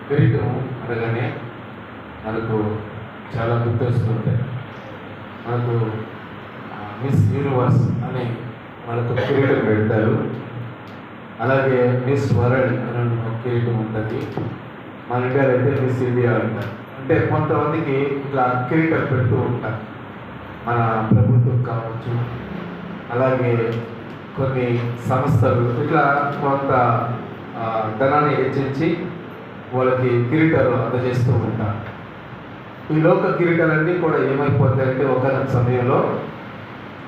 కిరీటం అనగానే మనకు చాలా గుర్తొస్తుంటాయి. మనకు మిస్ యూనివర్స్ అని మనకు కిరీటం పెడతారు. అలాగే మిస్ వరల్డ్ అని ఒక కిరీటం ఉంటుంది. మన ఇండియాలో అయితే మిస్ ఇండియా అంటారు. అంటే కొంతమందికి ఇట్లా కిరీటం పెడుతూ ఉంటారు. మన ప్రభుత్వం కావచ్చు, అలాగే కొన్ని సంస్థలు ఇట్లా కొంత ధనాన్ని హెచ్చించి వాళ్ళకి కిరీటాలు అందజేస్తూ ఉంటారు. ఈ లోక కిరీటాలన్నీ కూడా ఏమైపోతాయంటే ఒకనొక సమయంలో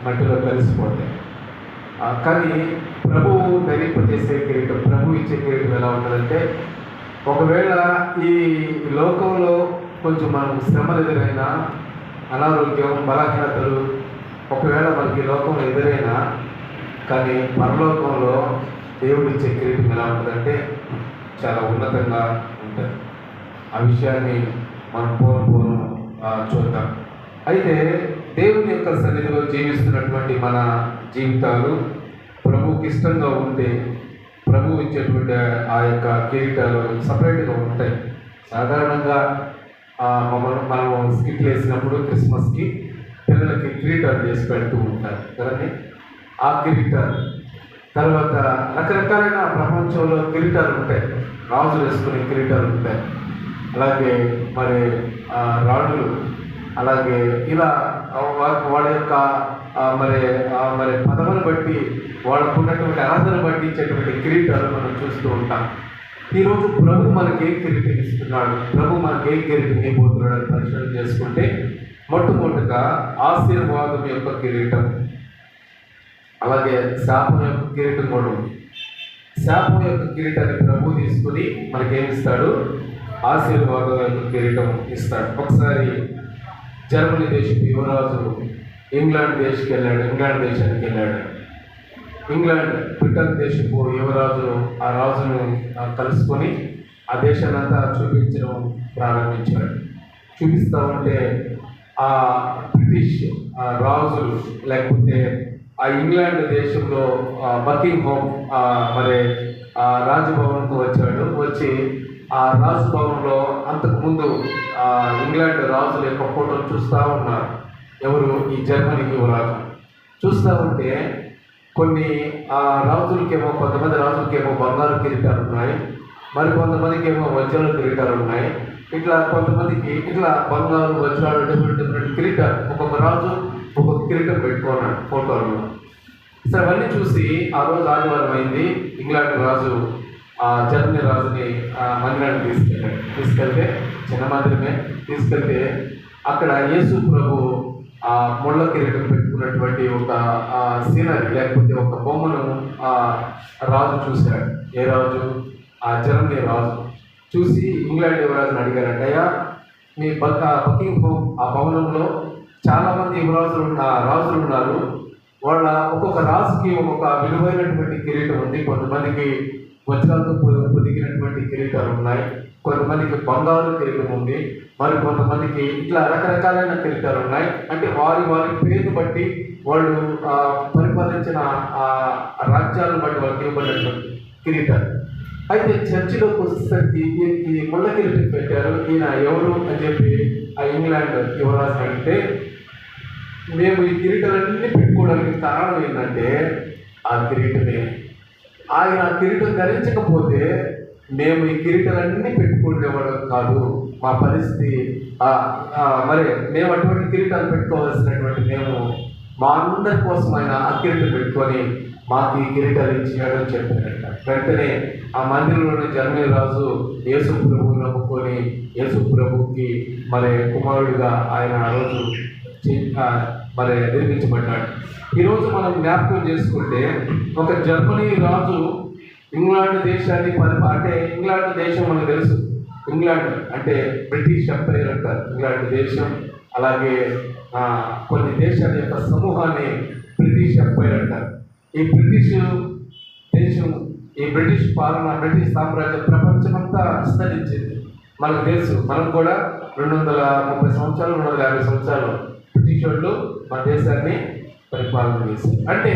మట్టిలో కలిసిపోతాయి. కానీ ప్రభువు ధరింపజేసే కిరీటం, ప్రభు ఇచ్చే కిరీటం ఎలా ఉంటుందంటే, ఒకవేళ ఈ లోకంలో కొంచెం మనం శ్రమలు ఎదురైనా, అనారోగ్యం, బలహీనతలు ఒకవేళ మనకి లోకంలో ఎదురైనా, కానీ పరలోకంలో దేవుడు ఇచ్చే కిరీటం ఎలా ఉంటుందంటే చాలా ఉన్నతంగా ఉంటుంది. ఆ విషయాన్ని మనం పూర్వం చూద్దాం. అయితే దేవుని యొక్క సన్నిధిలో జీవిస్తున్నటువంటి మన జీవితాలు ప్రభువుకి ఇష్టంగా ఉంటే ప్రభువు ఇచ్చేటువంటి ఆ యొక్క కిరీటాలు సపరేట్గా ఉంటాయి. సాధారణంగా మనం స్కిట్లు వేసినప్పుడు క్రిస్మస్కి పిల్లలకి కిరీటాలు చేసి పెడుతూ ఉంటారు కదండి. ఆ కిరీటాలు తర్వాత రకరకాలైన ప్రపంచంలో కిరీటాలు ఉంటాయి. రాజులు వేసుకునే కిరీటాలు ఉంటాయి. అలాగే మరి రాణులు, అలాగే ఇలా వాళ్ళ యొక్క మరి పదవులను బట్టి వాళ్ళకు ఉన్నటువంటి ఆరాధన బట్టి ఇచ్చేటువంటి కిరీటాలు మనం చూస్తూ ఉంటాం. ఈరోజు ప్రభు మనకి ఏ కిరీటం ఇస్తున్నాడు, ప్రభు మనకి ఏ కిరీటం ఇవ్వబోతున్నాడు పరిశీలన చేసుకుంటే, మొట్టమొదటిగా ఆశీర్వాదం యొక్క కిరీటం, అలాగే శాపం యొక్క కిరీటం కూడా ఉంది. శాపం యొక్క కిరీటాన్ని ప్రభు తీసుకుని మనకేమిస్తాడు, ఆశీర్వాదం యొక్క కిరీటం ఇస్తాడు. ఒకసారి జర్మనీ దేశపు యువరాజు ఇంగ్లాండ్ దేశానికి వెళ్ళాడు. బ్రిటన్ దేశపు యువరాజు ఆ రాజును కలుసుకొని ఆ దేశాన్ని అంతా చూపించడం ప్రారంభించాడు. చూపిస్తూ ఉంటే ఆ బ్రిటిష్ రాజులు, లేకపోతే ఆ ఇంగ్లాండ్ దేశంలో బకింగ్హామ్ మరి రాజభవన్కు వచ్చి ఆ రాజభవన్లో అంతకుముందు ఇంగ్లాండ్ రాజుల యొక్క ఫోటోలు చూస్తూ ఉన్నారు. ఎవరు? ఈ జర్మనీ యువరాజు. చూస్తూ ఉంటే కొన్ని కొంతమంది రాజులకేమో బంగారు కిరీటాలు ఉన్నాయి, మరి కొంతమందికి ఏమో వజ్రాల కిరీటాలు ఉన్నాయి. ఇట్లా కొంతమందికి ఇట్లా బంగారు, వజ్రాలు, డిఫరెంట్ కిరీటాలు, ఒక్కొక్క రాజు ఒక్కొక్క కిరీటం పెట్టుకున్నాడు ఫోటోలో. సరే, అవన్నీ చూసి ఆ రోజు ఆదివారం అయింది. ఇంగ్లాండ్ రాజు జర్మనీ రాజుని మందిరానికి తీసుకెళ్తే చిన్న మందిరమే తీసుకెళ్తే అక్కడ యేసు ప్రభు ముళ్ళ కిరీటం పెట్టుకున్నటువంటి ఒక సీనరీ, లేకపోతే ఒక బొమ్మను రాజు చూశాడు. ఏ రాజు? జర్మనీ రాజు. చూసి ఇంగ్లాండ్ యువరాజుని అడిగారంట, అయ్యా మీ బకింగ్హామ్ ఆ భవనంలో చాలామంది రాజులు ఉన్నారు. వాళ్ళ ఒక్కొక్క రాజుకి ఒక్కొక్క విలువైనటువంటి కిరీటం ఉంది. కొంతమందికి వజ్రాలతో పొదిగినటువంటి కిరీటాలు ఉన్నాయి, కొంతమందికి బంగారు కిరీటం ఉంది, మరి కొంతమందికి ఇట్లా రకరకాలైన కిరీటాలు ఉన్నాయి. అంటే వారి పేరును బట్టి వాళ్ళు పరిపాలించిన రాజ్యాలను బట్టి వాళ్ళకి ఇవ్వబడినటువంటి కిరీటాలు. అయితే చర్చిలోకి వచ్చేసరికి ఈ ముళ్ళ కిరీటం పెట్టారు. ఈయన ఎవరు అని చెప్పి ఆ ఇంగ్లాండ్ యువరాజు అంటే, మేము ఈ కిరీటాలన్నీ పెట్టుకోవడానికి కారణం ఏంటంటే ఆ కిరీటమే. ఆయన కిరీటం ధరించకపోతే మేము ఈ కిరీటాలన్నీ పెట్టుకునేవాళ్ళం కాదు. మా పరిస్థితి మరి మేము అటువంటి కిరీటాలు పెట్టుకోవాల్సినటువంటి మేము మా అందరి కోసం ఆయన ఆ కిరీటం పెట్టుకొని మాకు ఈ కిరీటాలు ఇచ్చాడని చెప్పారంట. వెంటనే ఆ మందిరంలోని జర్మనీ రాజు యేసు ప్రభువుని నమ్ముకొని యేసు ప్రభువుకి మరి కుమారుడిగా ఆయన ఆ రోజు మరి నిర్మించబడ్డాడు. ఈరోజు మనం జ్ఞాపకం చేసుకుంటే, ఒక జర్మనీ రాజు ఇంగ్లాండ్ దేశాన్ని అంటే ఇంగ్లాండ్ దేశం మనకు తెలుసు. ఇంగ్లాండ్ అంటే బ్రిటిష్ ఎంపైర్ అంటారు ఇంగ్లాండ్ దేశం. అలాగే కొన్ని దేశాల యొక్క సమూహాన్ని బ్రిటిష్ ఎంపైర్ అంటారు. ఈ బ్రిటిష్ దేశం, ఈ బ్రిటిష్ పాలన, బ్రిటిష్ సామ్రాజ్యం ప్రపంచమంతా విస్తరించింది. మనకు తెలుసు. మనం కూడా 230 సంవత్సరాలు 250 సంవత్సరాలు బ్రిటిష్ వాళ్ళు మన దేశాన్ని పరిపాలన చేశారు. అంటే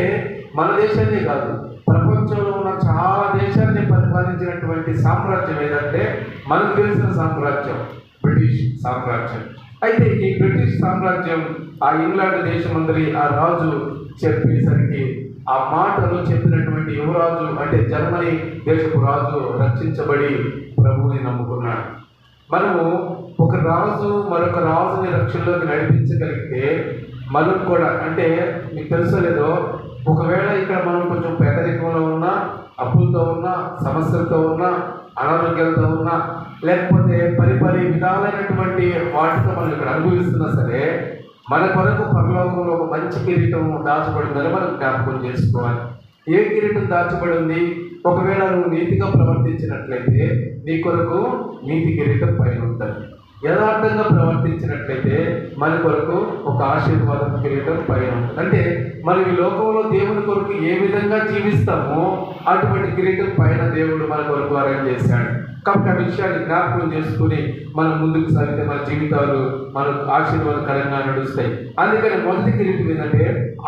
మన దేశాన్ని కాదు, ప్రపంచంలో ఉన్న చాలా దేశాలు దేశాన్ని పరిపాలించినటువంటి సామ్రాజ్యం ఏదంటే మనకు తెలిసిన సామ్రాజ్యం బ్రిటిష్ సామ్రాజ్యం. అయితే ఈ బ్రిటిష్ సామ్రాజ్యం ఆ ఇంగ్లాండ్ దేశమందరి ఆ రాజు చెప్పేసరికి ఆ మాటలు చెప్పినటువంటి యువరాజు అంటే జర్మనీ దేశపు రాజు రక్షించబడి ప్రభువుని నమ్ముకున్నాడు. మనము ఒక రాజు మరొక రాజుని రక్షణలోకి నడిపించగలిగితే మనం కూడా అంటే మీకు తెలుసో లేదో, ఒకవేళ ఇక్కడ మనం కొంచెం పేదరికంలో ఉన్నా, అప్పులతో ఉన్నా, సమస్యలతో ఉన్నా, అనారోగ్యాలతో ఉన్నా, లేకపోతే పరి విధాలైనటువంటి వాటితో మనం ఇక్కడ అనుభవిస్తున్నా సరే, మన కొరకు పరలోకంలో ఒక మంచి కిరీటం దాచబడిందని మనం జ్ఞాపకం చేసుకోవాలి. ఏ కిరీటం దాచబడి ఉంది? ఒకవేళ నువ్వు నీతిగా ప్రవర్తించినట్లయితే నీ కొరకు నీతి కిరీటం పైన ఉంటుంది. యథార్థంగా ప్రవర్తించినట్లయితే మన కొరకు ఒక ఆశీర్వాదం కిరీటం పైన ఉంటుంది. అంటే మనం ఈ లోకంలో దేవుని కొరకు ఏ విధంగా జీవిస్తామో అటువంటి కిరీటం పైన దేవుడు మన కొరకు అరేంజ్ చేశాడు. కాబట్టి ఆ విషయాన్ని జ్ఞాపకం చేసుకుని మనం ముందుకు సాగితే మన జీవితాలు మనకు ఆశీర్వాదకరంగా నడుస్తాయి. అందుకని మొదటి కిరీటం ఏంటంటే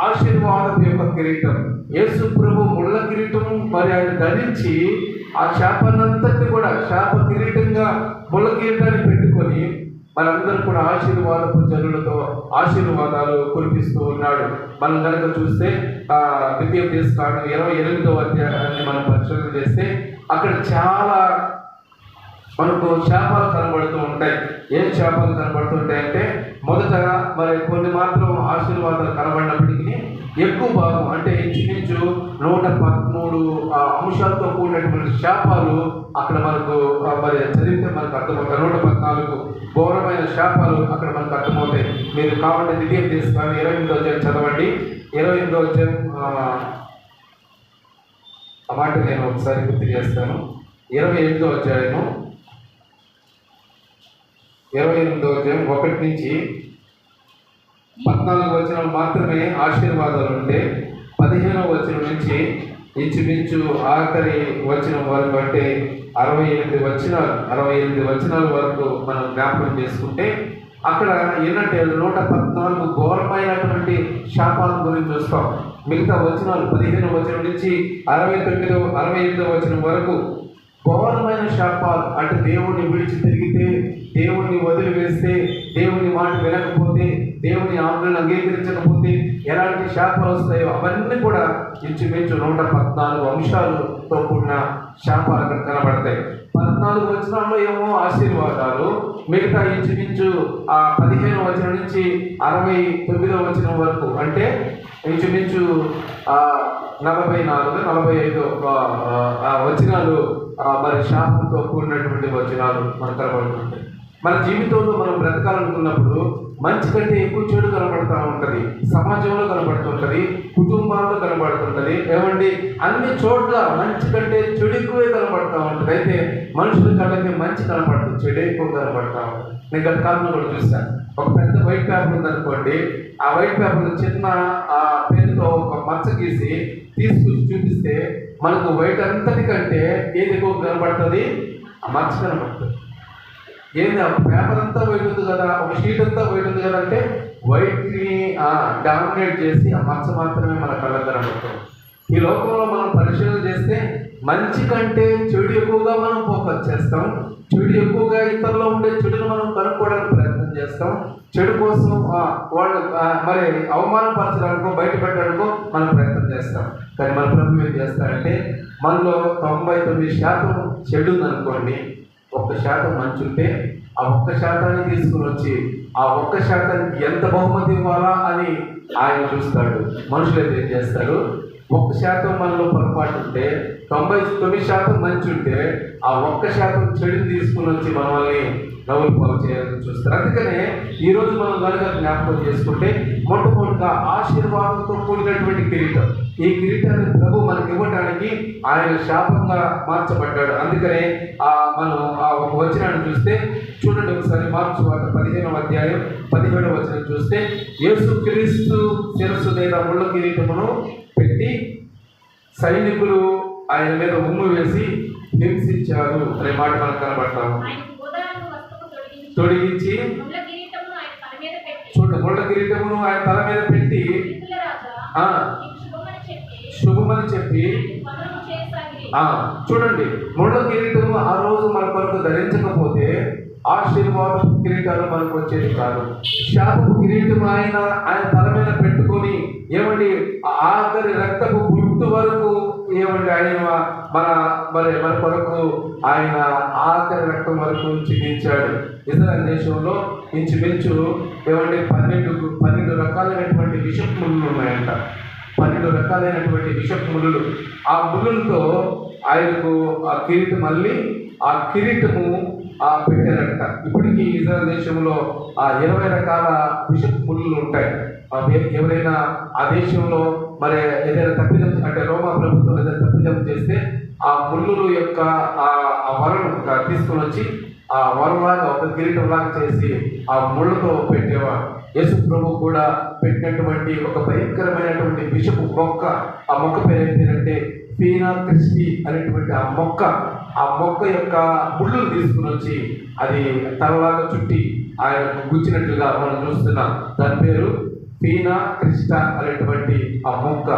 ఆశీర్వాదం యొక్క కిరీటం. యేసు ప్రభు ముళ్ళ కిరీటం మరి ఆయన ధరించి ఆ శాపాన్నంతటిని కూడా శాప కిరీటంగా ముళ్ళ కిరీటాన్ని పెట్టుకొని మనందరూ కూడా ఆశీర్వాదపు జనులతో ఆశీర్వాదాలు కురిపిస్తూ ఉన్నాడు. మనం కనుక చూస్తే ద్వితీయోపదేశకాండం 28వ అధ్యాయాన్ని మనం పరిశోధన చేస్తే అక్కడ చాలా మనకు శాపాలు కనబడుతూ ఉంటాయి. ఏం శాపాలు కనబడుతుంటాయంటే మొదట మరి కొన్ని మాత్రం ఆశీర్వాదాలు కనబడినప్పటికీ ఎక్కువ భాగం అంటే ఇంచుమించు 113 అంశాలతో కూడినటువంటి శాపాలు అక్కడ మనకు మరి చదివితే మనకు అర్థమవుతాయి. 114 ఘోరమైన శాపాలు అక్కడ మనకు అర్థమవుతాయి. మీరు కావాలంటే ద్వితీయోపదేశకాండం 28వ అధ్యాయం చదవండి. 28వ అధ్యాయం ఆ మాట నేను ఒకసారి గుర్తు చేస్తాను. 28వ అధ్యాయము 28వ అధ్యాయం 1 నుంచి 14 వచనాలు మాత్రమే ఆశీర్వాదాలు ఉంటే 15వ వచనం నుంచి ఇంచుమించు ఆఖరి వచనం వరకు అంటే 68 వచనాల వరకు మనం జ్ఞాపకం చేసుకుంటే అక్కడ ఏంటంటే 114 ఘోరమైనటువంటి శాపాల గురించి చూస్తాం. మిగతా వచనాలు 15వ వచనం నుంచి 68వ వచనం వరకు ఘోరమైన శాపాలు అంటే దేవుణ్ణి విడిచి తిరిగితే, దేవుణ్ణి వదిలివేస్తే, దేవుని మాట వినకపోతే, దేవుని ఆజ్ఞలను అంగీకరించకపోతే ఎలాంటి శాపాలు వస్తాయో అవన్నీ కూడా ఇంచుమించు 114 అంశాలతో కూడిన శాపాలు అక్కడ కనబడతాయి. 14 వచనాల్లో ఏమో ఆశీర్వాదాలు, మిగతా ఇంచుమించు 15వ వచనం నుంచి 69వ వచనం వరకు అంటే ఇంచుమించు 45 వచనాలు మరి శాపంతో కూడినటువంటి వచనాలు మనకు కనబడుతుంటాయి. మన జీవితంలో మనం బ్రతకాలనుకున్నప్పుడు మంచి కంటే ఎక్కువ చెడు కనబడుతూ ఉంటుంది. సమాజంలో కనబడుతుంటుంది, కుటుంబాల్లో కనబడుతుంటుంది. ఏమండి అన్ని చోట్ల మంచి కంటే చెడు ఎక్కువే కనబడుతూ ఉంటుంది. అయితే మనుషుల కళ్ళకి మంచి కనబడుతుంది, చెడు ఎక్కువ కనబడుతూ ఉంటుంది. నేను గత కాలంలో కూడా చూస్తాను. ఒక పెద్ద వైట్ పేపర్ ఉందనుకోండి, ఆ వైట్ పేపర్ చిన్న పెన్నుతో ఒక మచ్చ గీసి తీసుకొచ్చి చూపిస్తే మనకు వైట్ అంతటికంటే ఏది ఎక్కువ కనబడుతుంది? ఆ మచ్చ కనబడుతుంది. ఏంది ఆ పేపర్ అంతా వైట్ ఉంది కదా, ఒక షీట్ అంతా వైట్ ఉంది కదా అంటే వైట్ని డామినేట్ చేసి ఆ మచ్చ మాత్రమే మన కళ్ళకు కనబడుతుంది. ఈ లోకంలో మనం పరిశీలన చేస్తే మంచి కంటే చెడు ఎక్కువగా మనం ఫోకస్ చేస్తాం. చెడు ఎక్కువగా ఇతరులో ఉండే చెడును మనం కనుక్కోవడానికి ప్రయత్నం చేస్తాం. చెడు కోసం వాళ్ళు మరి అవమానపరచడానికో బయట పెట్టడానికో మనం ప్రయత్నం చేస్తాం. కానీ మన ప్రభు ఏం చేస్తాడంటే మనలో 99% చెడు ఉందనుకోండి, 1% మంచి ఉంటే ఆ 1%ని తీసుకుని వచ్చి ఆ 1%కి ఎంత బహుమతి ఇవ్వాలా అని ఆయన చూస్తాడు. మనుషులైతే ఏం చేస్తారు? 1% మనలో పొరపాటు ఉంటే 99% మంచి ఉంటే ఆ 1% చెడుని తీసుకుని వచ్చి మనల్ని నవ్వులు పాలు చేయాలని చూస్తారు. అందుకనే ఈరోజు మనం కనుక జ్ఞాపకం చేసుకుంటే మొట్టమొదటిగా ఆశీర్వాదంతో కూడినటువంటి కిరీటం. ఈ కిరీటాన్ని ప్రభు మనకి ఇవ్వడానికి ఆయన శాపంగా మార్చబడ్డాడు. అందుకనే మనం ఒక వచనాన్ని చూస్తే చూడండి ఒకసారి. మార్కు సువార్త 15వ అధ్యాయం 17వ వచనం చూస్తే యేసుక్రీస్తు శిరస్సు మీద ముళ్ళ కిరీటమును పెట్టి సైనికులు ఆయన మీద ఉమ్ము వేసి హింసించారు అనే మాట మనకు కనబడతాము. తొడిగించి చూడండి, ముళ్ళ కిరీటమును ఆయన తల మీద పెట్టి శుభమని చెప్పి చూడండి, ముళ్ళ కిరీటం ఆ రోజు మన కొరకు ధరించకపోతే ఆశీర్వాద కిరీటాలు మనకు వచ్చేది కాదు. శాపపు కిరీటం ఆయన తల మీద పెట్టుకొని ఏమండి ఆఖరి రక్తపు గుట్టు వరకు ఏమండి ఆయన మన కొరకు ఆయన ఆఖరి రక్తం వరకు చిందించాడు. ఇజ్రాయెల్ దేశంలో ఇంచుమించు ఏమండి 12 రకాలైనటువంటి విషపు ముళ్ళు ఉన్నాయంట. 12 రకాలైనటువంటి విషపు ముళ్ళు. ఆ ముళ్ళులతో ఆయనకు ఆ కిరీటం మళ్ళీ ఆ కిరీటము పెట్టారంట. ఇప్పటికీ ఇజ్రాయెల్ దేశంలో 20 రకాల విషపు ముళ్ళు ఉంటాయి. ఎవరైనా ఆ దేశంలో మరి ఏదైనా తప్పిదం అంటే రోమా ప్రభుత్వం ఏదైనా తప్పిదం చేస్తే ఆ ముళ్ళుల యొక్క ఆ వరను తీసుకొని వచ్చి ఆ వరలాగా ఒక కిరీటం లాగా చేసి ఆ ముళ్ళతో పెట్టేవాడు. యేసు ప్రభు కూడా పెట్టినటువంటి ఒక భయంకరమైనటువంటి విషపు మొక్క. ఆ మొక్క పేరు ఏంటంటే ఫీనా క్రిస్పీ అనేటువంటి ఆ మొక్క యొక్క ముళ్ళును తీసుకుని వచ్చి అది తలలాగా చుట్టి ఆయన గుచ్చినట్లుగా మనం చూస్తున్నాం. దాని పేరు ఫీనా క్రిస్టా అనేటువంటి ఆ మొక్క.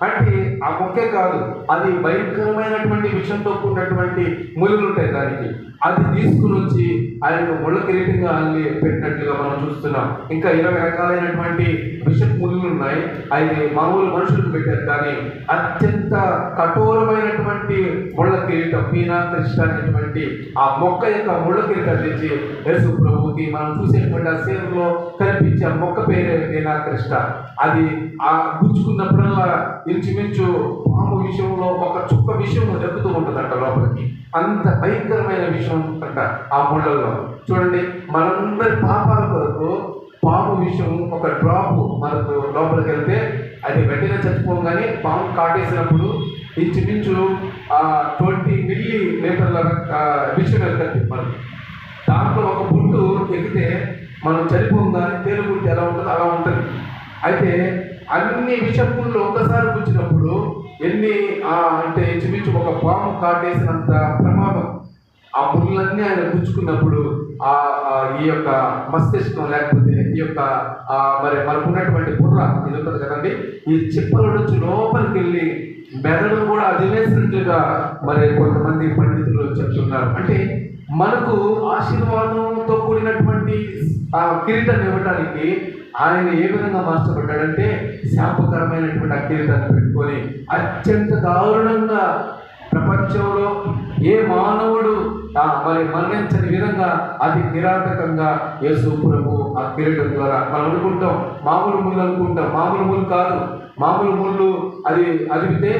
అంటే ఆ మొక్కే కాదు, అది భయంకరమైనటువంటి విషయంతో కూడినటువంటి ముళ్ళు ఉంటాయి దానికి. అది తీసుకుని వచ్చి ఆయనకు ముళ్ళ కిరీటంగా అల్లి పెట్టినట్లుగా మనం చూస్తున్నాం. ఇంకా 20 రకాలైనటువంటి విషపు ముళ్ళు ఉన్నాయి. అది మామూలు మనుషులకు పెట్టారు, కానీ అత్యంత కఠోరమైనటువంటి ముళ్ళ కిరీటం ఫీనా క్రిస్టా అనేటువంటి ఆ మొక్క యొక్క ముళ్ళ కిరీటం తెచ్చి యేసు ప్రభువుకి మనం చూసేటువంటి ఆ సేవలో కనిపించే ఆ మొక్క పేరే ఫీనా క్రిస్టా. అది ఆ గుచ్చుకున్నప్పుడల్లా ఇంచుమించు పాము విషయంలో ఒక చుక్క విషయం దక్కుతూ ఉంటుందంట లోపలికి. అంత భయంకరమైన విషయం అంట ఆ ముళ్ళల్లో. చూడండి, మనందరి పాపాల కొరకు పాము విషయం ఒక డ్రాప్ మనకు లోపలికి వెళ్తే అది వెంటనే చచ్చిపోగానే పాము కాటేసినప్పుడు ఇంచుమించు 20 మిల్లీ లీటర్ల విషయం వెళ్తుంది మనకు. దాంట్లో ఒక బుట్టు ఎక్కితే మనం చనిపోగానే తేలుగుంటే ఎలా ఉంటుందో అలా ఉంటుంది. అయితే అన్ని విషపుల్లో ఒక్కసారి కూర్చున్నప్పుడు ఎన్ని అంటే ఇంచుమించు ఒక పాము కాటేసినంత ప్రమాదం. ఆ ముళ్ళన్నీ ఆయన గుచ్చుకున్నప్పుడు ఈ యొక్క మస్తిష్కం లేకపోతే ఈ యొక్క మరి మనకున్నటువంటి బుర్ర ఇది ఉంటుంది కదండి, ఈ చిప్పల నుంచి లోపలికి వెళ్ళి మెదడు కూడా అదివేసినట్లుగా మరి కొంతమంది పండితులు చెప్తున్నారు. అంటే మనకు ఆశీర్వాదంతో కూడినటువంటి కిరీటాన్ని ఇవ్వడానికి ఆయన ఏ విధంగా మార్చబడ్డాడంటే శాపకరమైనటువంటి ఆ కిరీటాన్ని పెట్టుకొని అత్యంత దారుణంగా ప్రపంచంలో ఏ మానవుడు మరి మరణించని విధంగా అతి కిరాతకంగా యేసు ప్రభు ఆ కిరీటం ద్వారా మనం అనుకుంటాం మామూలు ముళ్ళు అనుకుంటాం. మామూలు ముళ్ళు కాదు. మామూలు ముళ్ళు అది అదిగితే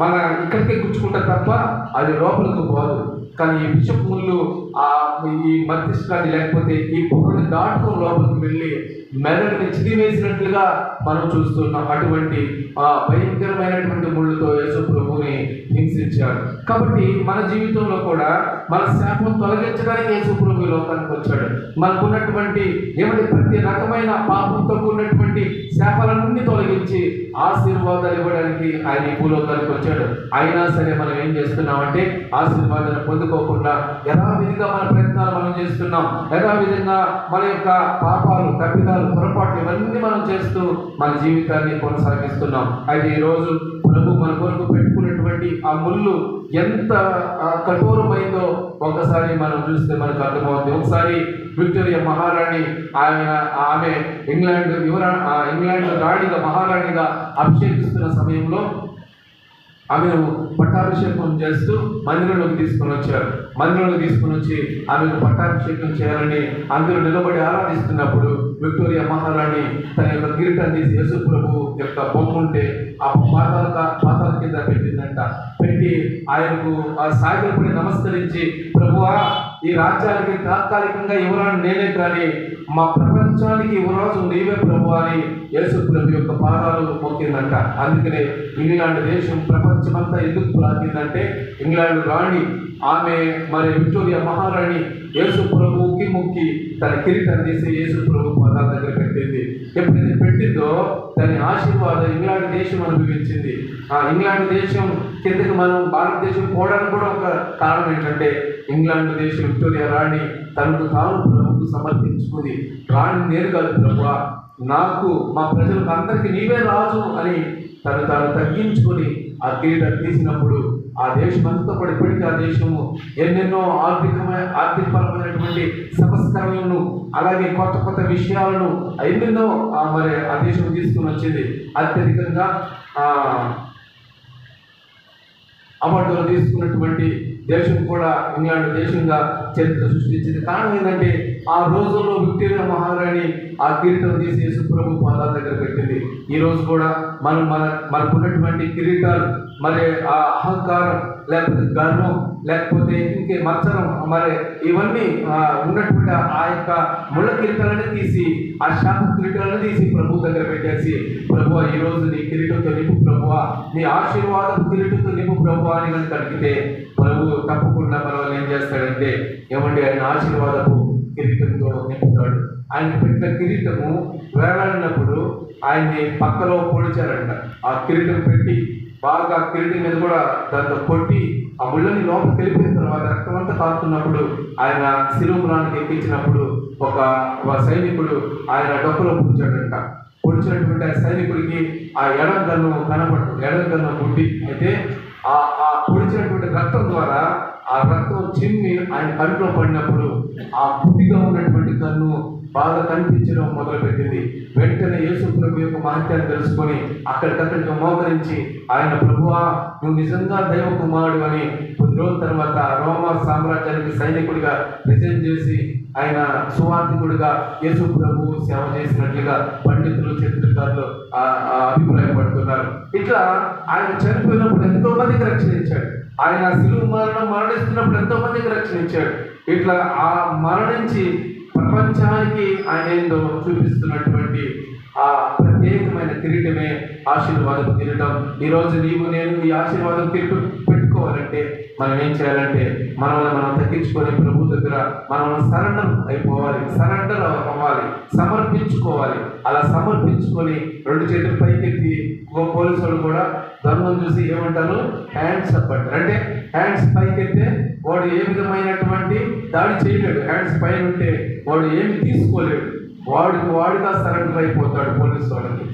మన ఇక్కడికే గుచ్చుకుంటా తప్ప అది లోపలికి పోదు. కానీ ఈ విషపు ముళ్ళు ఈ మస్తిష్కాన్ని లేకపోతే ఈ పొగని దాటుకొని లోపలికి వెళ్ళి మెదడుని చిదివేసినట్లుగా మనం చూస్తున్నాం. అటువంటి భయంకరమైనటువంటి ముళ్ళతో యేసు ప్రభువుని హింసించాడు. కాబట్టి మన జీవితంలో కూడా మన శాపం తొలగించడానికి యేసు ప్రభు లోకానికి వచ్చాడు. మనకున్నటువంటి ఏమంటే ప్రతి రకమైన పాపంతో కూడినటువంటి శాపాలన్నీ తొలగించి ఆశీర్వాదాలు ఇవ్వడానికి ఆయన ఈ భూలోకానికి వచ్చాడు. అయినా సరే మనం ఏం చేస్తున్నామంటే ఆశీర్వాదాన్ని పొందుకోకుండా యథావిధిగా మన ప్రయత్నాలు మనం చేస్తున్నాం. యథావిధంగా మన యొక్క పాపాలు తప్పిదాలు పొరపాట్లు ఇవన్నీ మనం చేస్తూ మన జీవితాన్ని కొనసాగిస్తున్నాం. అయితే ఈరోజు ప్రభు మన కొరకు పెట్టుకున్నటువంటి ఆ ముళ్ళు ఎంత కఠోరమైందో ఒకసారి మనం చూస్తే మనకు అర్థమవుతుంది. ఒకసారి విక్టోరియా మహారాణి ఆమె ఇంగ్లాండ్ రాణిగా మహారాణిగా అభిషేకిస్తున్న సమయంలో ఆమెను పట్టాభిషేకం చేస్తూ మందిరంలోకి తీసుకొని వచ్చారు. మందిరంలోకి తీసుకొని వచ్చి ఆమెకు పట్టాభిషేకం చేయాలని అందరూ నిలబడి ఆరాధిస్తున్నప్పుడు విక్టోరియా మహారాణి తన యొక్క కిరీటాన్ని తీసి యేసు ప్రభు యొక్క బొమ్మ ఉంటే ఆ పాతాల కింద పెట్టిందంట. పెట్టి ఆయనకు ఆ సాగిలపడి నమస్కరించి, ప్రభువా ఈ రాజ్యానికి తాత్కాలికంగా యువరాజు నేనే, కానీ మా ప్రపంచానికి యువరాజు నీవే ప్రభు అని యేసు ప్రభు యొక్క పాదాలు మొక్కిందంట. అందుకనే ఇంగ్లాండ్ దేశం ప్రపంచమంతా ఎందుకు ప్రాకిందంటే ఇంగ్లాండ్ రాణి ఆమె మరి విక్టోరియా మహారాణి యేసు ప్రభువుకి మొక్కి తన కిరీటాన్ని తీసి యేసు ప్రభు పాదాల దగ్గర పెట్టింది. ఎప్పుడైతే పెట్టిందో దాని ఆశీర్వాదం ఇంగ్లాండ్ దేశం అనుభవించింది. ఇంగ్లాండ్ దేశం కిందకి మనం భారతదేశం పోవడానికి కూడా ఒక కారణం ఏంటంటే ఇంగ్లాండ్ దేశం విక్టోరియా రాణి తనకు తాను ప్రభువుకు సమర్పించుకుంది. రాణి నేను కాదు ప్రభువా, నాకు మా ప్రజలకు అందరికీ నీవే రాజు అని తను తాను తగ్గించుకొని ఆ కిరీటం తీసినప్పుడు ఆ దేశం అంతా కూడా ఇప్పటికీ ఆ దేశము ఎన్నెన్నో ఆర్థికపరమైనటువంటి సంస్కరణలను అలాగే కొత్త కొత్త విషయాలను ఎన్నెన్నో మరి ఆ దేశం తీసుకుని వచ్చింది. అత్యధికంగా అవార్డులు తీసుకున్నటువంటి దేశం కూడా ఇంగ్లాండ్ దేశంగా చరిత్ర సృష్టించింది. కారణం ఏంటంటే ఆ రోజుల్లో విక్టోరియా మహారాణి ఆ కిరీటం తీసి యేసు ప్రభు పాదాల దగ్గర పెట్టింది. ఈ రోజు కూడా మనకున్నటువంటి కిరీటాలు మరి ఆ అహంకారం లేకపోతే గర్వం లేకపోతే ఇంకే మత్సరం మరి ఇవన్నీ ఉన్నటువంటి ఆ యొక్క ముళ్ళ కిరీటాలని తీసి ఆ శాప కిరీటాలను తీసి ప్రభు దగ్గర పెట్టేసి, ప్రభువా ఈ రోజు నీ కిరీటంతో నింపు ప్రభువా, నీ ఆశీర్వాదం కిరీటంతో నింపు ప్రభువా అని కనుక అడిగితే ప్రభు తప్పకుండా మన వాళ్ళు ఏం చేస్తాడంటే ఏమండి ఆయన ఆశీర్వాదపు కిరీటంతో నింపుతాడు. ఆయన పెట్టిన కిరీటము వేలాడినప్పుడు ఆయన్ని పక్కలో పొడిచారంట. ఆ కిరీటం పెట్టి బాగా కిరీటం మీద కూడా దాంతో కొట్టి ఆ ముళ్ళని లోపల తెలిపిన తర్వాత రక్తం అంతా కారుతున్నప్పుడు ఆయన శిలువరానికి ఎక్కించినప్పుడు ఒక సైనికుడు ఆయన డొక్కలో పొడిచాడంట. పొడిచినటువంటి ఆ సైనికుడికి ఆ ఎడం కన్ను కనబడు, ఎడం కన్ను గుడ్డి అయితే ఆ పొడిచినటువంటి రక్తం ద్వారా ఆ రక్తం చిమ్మి ఆయన కన్నులో పడినప్పుడు ఆ గుడ్డిగా ఉన్నటువంటి కన్ను బాగా కనిపించడం మొదలుపెట్టింది. వెంటనే యేసు ప్రభు యొక్క మహత్యాన్ని తెలుసుకొని అక్కడికక్కడికి మోకరించి ఆయన ప్రభువా నువ్వు నిజంగా దైవ కుమారుడు అని కొద్ది రోజుల తర్వాత రోమా సామ్రాజ్యానికి సైనికుడిగా రిజైన్ చేసి ఆయన సువార్థికుడిగా యేసు ప్రభువు సేవ చేసినట్లుగా పండితులు చరిత్రకారులు అభిప్రాయపడుతున్నారు. ఇట్లా ఆయన చనిపోయినప్పుడు ఎంతో మందికి రక్షణ ఇచ్చాడు. ఆయన శిలువ మరణిస్తున్నప్పుడు ఎంతో మందికి రక్షణ ఇచ్చాడు. ఇట్లా ఆ మరణించి ప్రపంచానికి ఆయన ఏందో చూపిస్తున్నటువంటి ఆ ప్రత్యేకమైన కిరీటమే ఆశీర్వాదం కిరీటం. ఈరోజు నీవు నేను ఈ ఆశీర్వాదం కిరీటం పెట్టుకోవాలంటే మనం ఏం చేయాలంటే మనల్ని మనం తగ్గించుకొని ప్రభు దగ్గర మనం సరెండర్ అవ్వాలి, సమర్పించుకోవాలి. అలా సమర్పించుకొని 2 చేతులు పైకెత్తి పోలీసు వాళ్ళు కూడా ధర్మం చూసి ఏమంటారు హ్యాండ్స్ అప్ అంటారు. అంటే హ్యాండ్స్ పైకెత్తే వాడు ఏ విధమైనటువంటి దాడి చేయలేడు. హ్యాండ్స్ పైన ఉంటే వాడు ఏమి తీసుకోలేడు. వాడిగా సరెండర్ అయిపోతాడు పోలీసు వాళ్ళకి.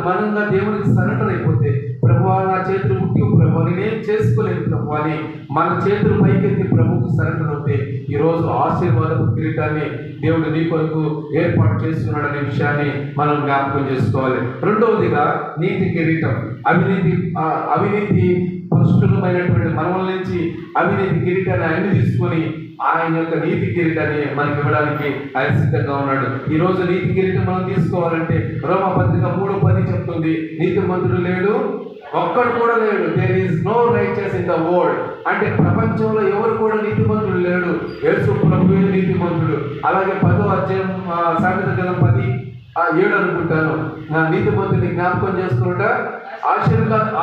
మనంగా దేవునికి సరెండర్ అయిపోతే ప్రభువా నా చేతులు ముట్టి ప్రభు నేనేం చేసుకోలేదు ప్రభు అని మన చేతులు పైకెత్తి ప్రభుకు సరెండర్ అవుతే ఈరోజు ఆశీర్వాదపు కిరీటాన్ని దేవుడు నీ కొరకు ఏర్పాటు చేస్తున్నాడనే విషయాన్ని మనం జ్ఞాపకం చేసుకోవాలి. రెండవదిగా నీతి కిరీటం. అవినీతి పరిశుద్ధమైనటువంటి మనవల నుంచి అవినీతి కిరీటాన్ని ఆయన తీసుకొని ఆయన యొక్క నీతి కిరీటాన్ని మనకి ఇవ్వడానికి ఆయన సిద్ధంగా ఉన్నాడు. ఈ రోజు నీతి కిరీటం మనం తీసుకోవాలంటే రోమపత్రిక 3:10 చెప్తుంది, నీతిమంతుడు లేడు, ఒక్కడు కూడా లేడు. There is no righteous in the world. అంటే ప్రపంచంలో ఎవరు కూడా నీతిమంతుడు లేడు, యేసు ప్రభువే నీతిమంతుడు. అలాగే 10వ అధ్యాయం సామెత గ్రంథం 10:7 అనుకుంటాను, నా నీతిమంతుని జ్ఞాపకం చేసుకుంటా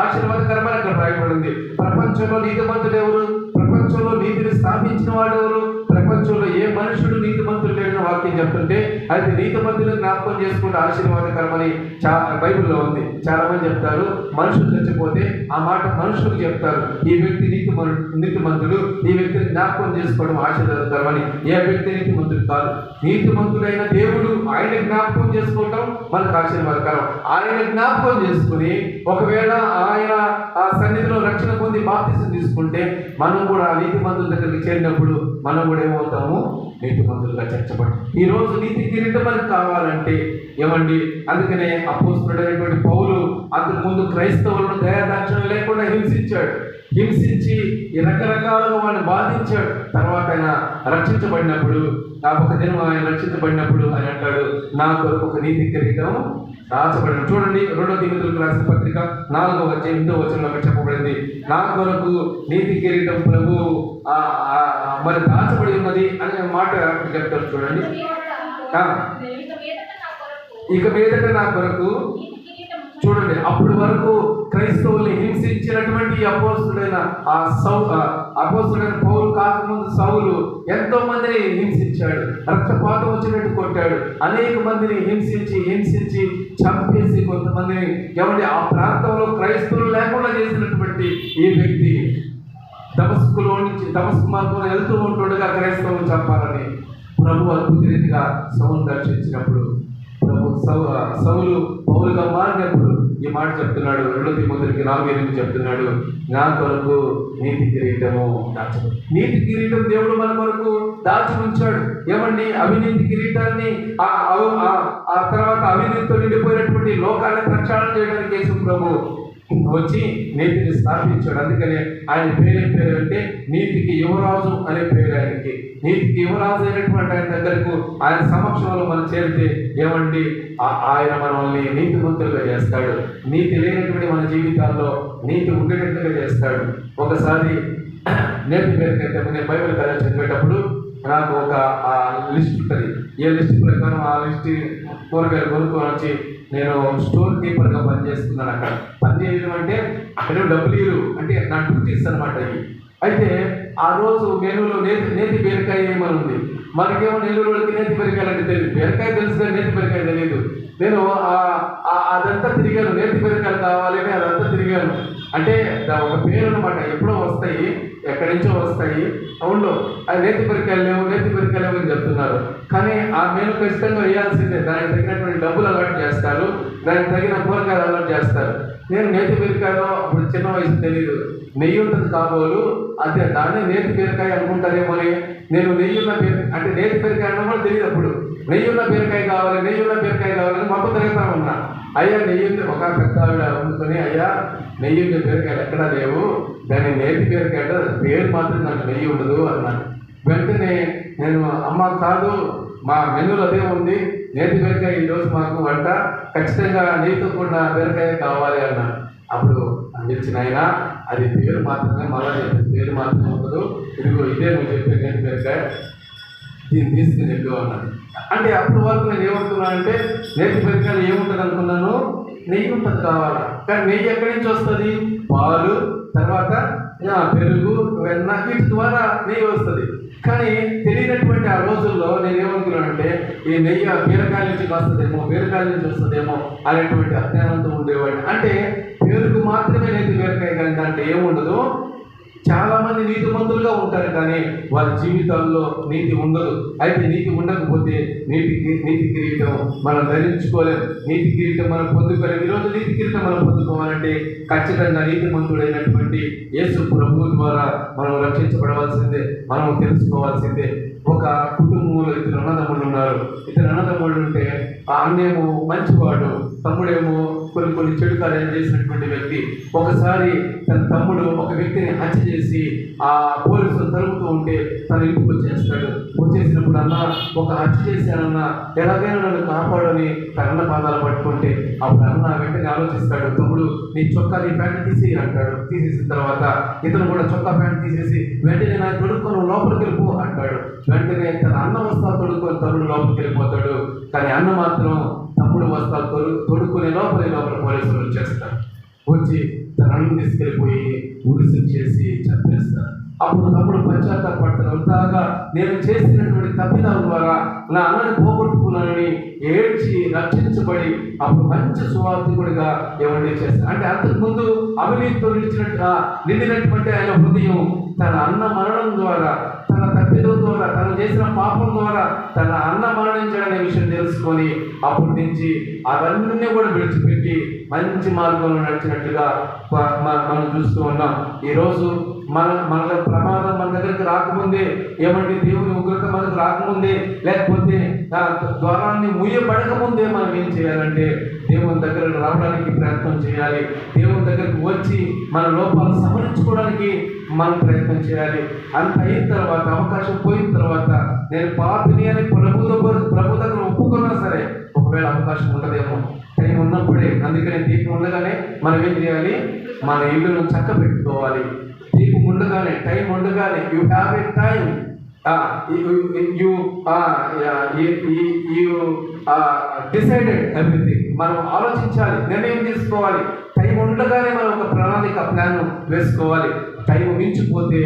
ఆశీర్వాదకరమైన అక్కడ రాయబడింది. ప్రపంచంలో నీతిమంతుడు ఎవరు? ప్రపంచంలో నీతిని స్థాపించిన వాడు ఎవరు? ప్రపంచంలో ఏ మనుషుడు నీతిమంతుడు లేని వాక్యం చెప్తుంటే అయితే నీతిమంతులను జ్ఞాపకం చేసుకుంటే ఆశీర్వాదకరమని బైబిల్లో ఉంది. చాలా మంది చెప్తారు మనుషులు చచ్చిపోతే ఆ మాట మనుషులకు చెప్తారు, ఈ వ్యక్తి నీతిమంతుడు, ఈ వ్యక్తిని జ్ఞాపకం చేసుకోవడం ఆశీర్వాదకరమని. ఏ వ్యక్తి నీతిమంతుడు కాదు. నీతిమంతుడైన దేవుడు ఆయన జ్ఞాపకం చేసుకోవటం మనకు ఆశీర్వాదకరం. ఆయన జ్ఞాపకం చేసుకుని ఒకవేళ ఆయన ఆ సన్నిధిలో రక్షణ పొంది బాప్తిసం తీసుకుంటే మనం కూడా నీతిమంతుల దగ్గరికి చేరినప్పుడు మనం కూడా ఏమవుతాము? నీతిమంతులుగా చర్చబడి. ఈరోజు నీతి కిరీటం మనకు కావాలంటే ఏమండి, అందుకనే అపోస్తలుడైనటువంటి పౌలు అంతకు ముందు క్రైస్తవులను దయాదాక్షిణ్యం లేకుండా హింసించి రకరకాలుగా వాళ్ళని బాధించాడు. తర్వాత ఆయన రక్షించబడినప్పుడు ఒక దినం ఆయన రక్షించబడినప్పుడు ఆయన అంటాడు, నా కొరకు ఒక నీతి కిరీటం దాచబడిన. చూడండి 2వ తిమోతికి రాసిన పత్రిక 4వ అధ్యాయం 8వ వచనంలో చెప్పబడింది, నా కొరకు నీతి కిరీటం ప్రభు మరి దాచబడి ఉన్నది అనే మాట చెప్తారు. చూడండి, ఇక మీదట నా కొరకు చూడండి. అప్పటి వరకు క్రైస్తవుల్ని హింసించినటువంటి అపోస్తుడైన అపోస్తుడైన పౌలు కాకముందు సౌలు ఎంతో మందిని హింసించాడు, రక్తపాతం వచ్చినట్టు కొట్టాడు, అనేక మందిని హింసించి చంపేసి కొంతమందిని ఎవరి ఆ ప్రాంతంలో క్రైస్తవులు లేకుండా చేసినటువంటి ఈ వ్యక్తి దమస్కు మార్గంలో వెళ్తూ ఉంటుండగా క్రైస్తవులు చంపాలని ప్రభు అద్భుత రీతిగా సౌలు దర్శించినప్పుడు ప్రభు సౌలు పౌలుగా మారినప్పుడు ఈ మాట చెప్తున్నాడు. 2 తిమోతికి 4:8 చెప్తున్నాడు, నా కొరకు నీతి కిరీటము దాచు. నీతి కిరీటం దేవుడు మన కొరకు దాచి ఉంచాడు. ఏమండి, అవినీతి కిరీటాన్ని ఆ తర్వాత అవినీతితో నిండిపోయినటువంటి లోకాన్ని ప్రక్షాళన చేయడానికి యేసు ప్రభు వచ్చి నీతిని స్థాపించాడు. అందుకనే ఆయన పేరు అంటే నీతికి యువరాజు అనే పేరు ఆయనకి. నీతికి యువరాజు అయినటువంటి ఆయన దగ్గరకు, ఆయన సమక్షంలో మనం చేరితే ఏమండి, ఆయన మనల్ని నీతిమంతులుగా చేస్తాడు. నీతి లేనటువంటి మన జీవితాల్లో నీతి ఉండేటట్టుగా చేస్తాడు. ఒకసారి నేతి పేరుకైతే నేను బైబిల్ కథ చదివేటప్పుడు నాకు ఒక లిస్ట్ ఉంటుంది. ఏ లిస్ట్ ప్రకారం ఆ లిస్ట్ కూరగాయలు కొనుక్కొని వచ్చి నేను స్టోర్ కీపర్గా పనిచేస్తున్నాను. అక్కడ పనిచేయడం అంటే అక్కడ డబ్బులు ఇరు అంటే నా డ్యూటీస్ అనమాట ఇవి. అయితే ఆ రోజు మెనూలో నేతి బీరకాయ ఏమని ఉంది. మనకేమో నెల్లూరు వాళ్ళకి నేతి బీరకాయలు అంటే తెలియదు. బీరకాయ తెలుసు కానీ నేతి బీరకాయ తెలియదు. నేను అదంతా తిరిగాను, నేతి బీరకాయలు కావాలని అదంతా తిరిగాను. అంటే ఒక పేరు అనమాట, ఎప్పుడో వస్తాయి, ఎక్కడి నుంచో వస్తాయి. అవును, అది నేతి బీరకాయలు లేవు అని చెప్తున్నారు. కానీ ఆ మెనూ ఖచ్చితంగా వేయాల్సిందే. దానికి తగినటువంటి డబ్బులు అలవాటు చేస్తారు, దానికి తగిన కూరగాయలు అలవాటు చేస్తారు. నేను నేతి బీరకాయలో అప్పుడు చిన్న వయసు తెలియదు, నెయ్యి ఉంటుంది కాబోలు, అదే దాన్ని నేతి బీరకాయ అనుకుంటారేమో అని నేను నెయ్యి ఉన్న అంటే నేతి బీరకాయ అన్న కూడా తెలియదు. అప్పుడు నెయ్యి ఉన్న బీరకాయ కావాలని మొత్తం తిరుగుతా ఉన్నా. అయ్యా నెయ్యి ఒక పెద్ద ఆవిడ అనుకుని, అయ్యా నెయ్యి ఉండే బీరకాయలు ఎక్కడా లేవు, దాన్ని నేతి బీరకాయ పేరు మాత్రం నాకు నెయ్యి ఉండదు అన్నాను. వెంటనే నేను, అమ్మ కాదు, మా మెనూలో అదే ఉంది, నేతి బీరకాయ ఈరోజు మాకు వంట ఖచ్చితంగా నెయ్యితో కూడిన బీరకాయ కావాలి అన్నాను. అప్పుడు అందించిన ఆయన, అది పేరు మాత్రమే, మళ్ళా చెప్పేది పేరు మాత్రమే ఉండదు, ఇదిగో ఇదే నువ్వు చెప్పే నేతి బీరకాయ, దీన్ని తీసుకుని ఎక్కువ అన్నాను. అంటే అప్పటి వరకు నేను ఏమనుకున్నానంటే నేతి బీరకాయలు ఏముంటుంది అనుకున్నాను, నెయ్యి ఉంటుంది కావాలా. కానీ నెయ్యి ఎక్కడి నుంచి వస్తుంది? పాలు, తర్వాత పెరుగు, వెన్న, వీటి ద్వారా నెయ్యి వస్తుంది. కానీ తెలియనటువంటి ఆ రోజుల్లో నేను ఏమనుకున్నానంటే ఈ నెయ్యి బీరకాయల నుంచి వస్తుందేమో అనేటువంటి అజ్ఞానంతో ఉండేవాడిని. అంటే పెరుగు మాత్రమే నేతి బీరకాయ, కానీ దాంట్లో ఏముండదు. చాలా మంది నీతిమంతులుగా ఉంటారు, కానీ వారి జీవితాల్లో నీతి ఉండదు. అయితే నీతి ఉండకపోతే నీతి కిరీటం మనం ధరించుకోలేం, నీతి కిరీటం మనం పొందుకోలేం. ఈరోజు నీతి కిరీటం మనం పొందుకోవాలంటే ఖచ్చితంగా నీతిమంతుడైనటువంటి యేసు ప్రభువు ద్వారా మనం రక్షించబడవలసిందే, మనం తెలుసుకోవాల్సిందే. ఒక కుటుంబంలో 2 అన్నదమ్ములు ఉన్నారు. 2 అన్నదమ్ముళ్ళు ఉంటే ఆ అన్నేమో మంచివాడు, తమ్ముడేమో కొన్ని చెడు కార్యాలు చేసినటువంటి వ్యక్తి. ఒకసారి తన తమ్ముడు ఒక వ్యక్తిని హత్య చేసి ఆ పోలీసులు తరుముతూ ఉంటే తన ఇంటికి వచ్చేసినప్పుడు అన్న, ఒక హత్య చేశానన్న, ఎలాగైనా నన్ను కాపాడని తన అన్న పాదాలు పట్టుకుంటే అప్పుడు అన్న వెంటనే ఆలోచిస్తాడు, తమ్ముడు నీ చొక్కా నీ ప్యాంట్ తీసి అంటాడు. తీసేసిన తర్వాత ఇతను కూడా చొక్కా ప్యాంట్ తీసేసి వెంటనే నాకు తొడుక్కొని లోపలికి వెళ్ళిపో అంటాడు. వెంటనే తన అన్న వస్త్రాలు తొడుక్కొని తమ్ముడు లోపలికి వెళ్ళిపోతాడు. కానీ అన్న మాత్రం తమ్ముడు వస్త్రాలు తొడుక్కునే లోపల పోలీసులు వచ్చేస్తారు. వచ్చి తన అన్నం తీసుకెళ్ళిపోయి ఉరిసి చేసి చంపేస్తారు. అప్పుడు తమ్ముడు పశ్చాత్తాపడతాడు. అంతగా నేను చేసినటువంటి తప్పిదాల ద్వారా నా అన్నని పోగొట్టుకున్నానని ఏడ్చి రక్షించబడి అప్పుడు మంచి సువార్థికుడిగా ఏమండి చేస్తాడు. అంటే అంతకుముందు అవినీతితో నిండినటువంటి ఆయన హృదయం తన అన్న మరణం ద్వారా, తన తప్పిదం ద్వారా, తను చేసిన పాపం ద్వారా తన అన్న మరణించాడనే విషయం తెలుసుకొని అప్పటి నుంచి అవన్నీ కూడా విడిచిపెట్టి మంచి మార్గంలో నడిచినట్టుగా మనం చూస్తూ ఉన్నాం. ఈరోజు మన ప్రమాదం మన దగ్గరికి రాకముందే, ఏమంటే దేవుని ఉగ్రత మనకు రాకముందే, లేకపోతే ద్వారాన్ని ముయ్యబడకముందే మనం ఏం చేయాలంటే దేవుని దగ్గరకు రావడానికి ప్రయత్నం చేయాలి. దేవుని దగ్గరకు వచ్చి మన లోపాలు సవరించుకోవడానికి మనం ప్రయత్నం చేయాలి. అంత అయిన తర్వాత, అవకాశం పోయిన తర్వాత నేను పాపిని అని ప్రభు దగ్గర ఒప్పుకున్నా సరే ఒకవేళ అవకాశం ఉండదేమో, టైం ఉన్నప్పుడే. అందుకనే దీపం ఉండగానే మనం ఏం చేయాలి, మన ఇల్లును చక్క పెట్టుకోవాలి. దీపం ఉండగానే, టైం ఉండగానే, you have a time, decided everything. మనం ఆలోచించాలి, నిర్ణయం తీసుకోవాలి. టైం ఉండగానే మనం ఒక ప్రణాళిక, ప్లాన్ వేసుకోవాలి. టైం మించిపోతే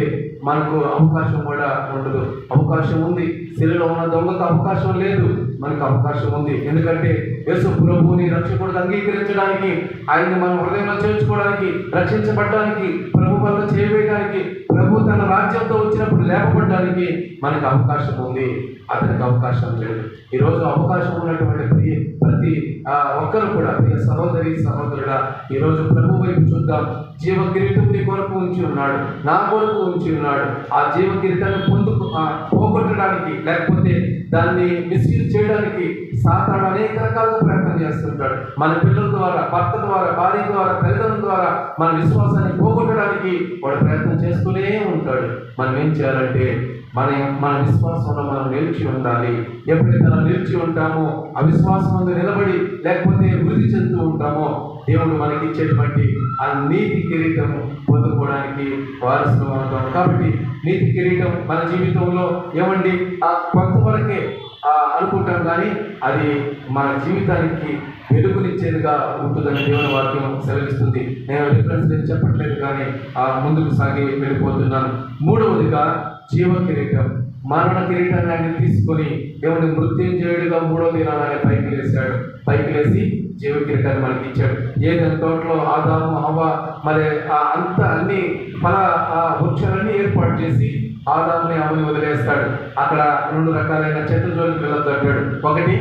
మనకు అవకాశం కూడా ఉండదు. అవకాశం ఉంది, శిలలో ఉన్న దొంగకు అవకాశం లేదు, మనకు అవకాశం ఉంది. ఎందుకంటే యేసు ప్రభువుని రక్షకుడిగా అంగీకరించడానికి, ఆయన్ని మనం హృదయంలో చేర్చుకోవడానికి, రక్షించబడడానికి, ప్రభు వల్ల చేయవేయడానికి ప్రభు తన రాజ్యంతో వచ్చినప్పుడు లేపబడడానికి మనకు అవకాశం ఉంది, అతనికి అవకాశం లేదు. ఈరోజు అవకాశం ఉన్నటువంటి ప్రతి ఒక్కరు కూడా, ప్రియ సహోదరి సహోదరుడా, ఈరోజు ప్రభు వైపు చూద్దాం. జీవ కిరీటం నీ కొరకు ఉంచి ఉన్నాడు, నా కొరకు ఉంచి ఉన్నాడు. ఆ జీవ కిరీటాన్ని పోగొట్టడానికి, లేకపోతే దాన్ని మిస్యూజ్ చేయడానికి సాతాను అనేక రకాలుగా ప్రయత్నం చేస్తుంటాడు. మన పిల్లల ద్వారా, భర్త ద్వారా, భార్య ద్వారా, తల్లిదండ్రుల ద్వారా మన విశ్వాసాన్ని పోగొట్టడానికి వాడు ప్రయత్నం చేస్తూనే ఉంటాడు. మనం ఏం చేయాలంటే మన విశ్వాసంలో మనం నిలిచి ఉండాలి. ఎప్పుడైతే మనం నిలిచి ఉంటామో, ఆ విశ్వాసం ముందు నిలబడి లేకపోతే వృద్ధి చెందుతూ ఉంటామో, దేవుడు మనకి ఇచ్చేటువంటి ఆ నీతి కిరీటం పొందుకోవడానికి వారసులు ఉంటాం. కాబట్టి నీతి కిరీటం మన జీవితంలో ఏమండి కొంతవరకే అనుకుంటాం, కానీ అది మన జీవితానికి వెలుగునిచ్చేదిగా ఉంటుందని దేవుని వాక్యం సెలవిస్తుంది. నేను రిఫరెన్స్ చెప్పట్లేదు, కానీ ముందుకు సాగి వెళ్ళిపోతున్నాను. మూడవదిగా జీవ కిరీటం, మరణ కిరీటాన్ని ఆయన తీసుకొని దేవుని మృత్యుంజయుడిగా మూడో దినాన్ని ఆయన పైకి లేసి జీవ కిరీటాన్ని మనకి ఇచ్చాడు. ఏదైనా తోటలో ఆదాము హవ్వ మరి అన్ని వృక్షాలన్నీ ఏర్పాటు చేసి ఆదాముని హవ్వని వదిలేస్తాడు. అక్కడ 2 రకాలైన చెట్ల జోలికి వెళ్ళొద్దంటాడు. ఒకటి,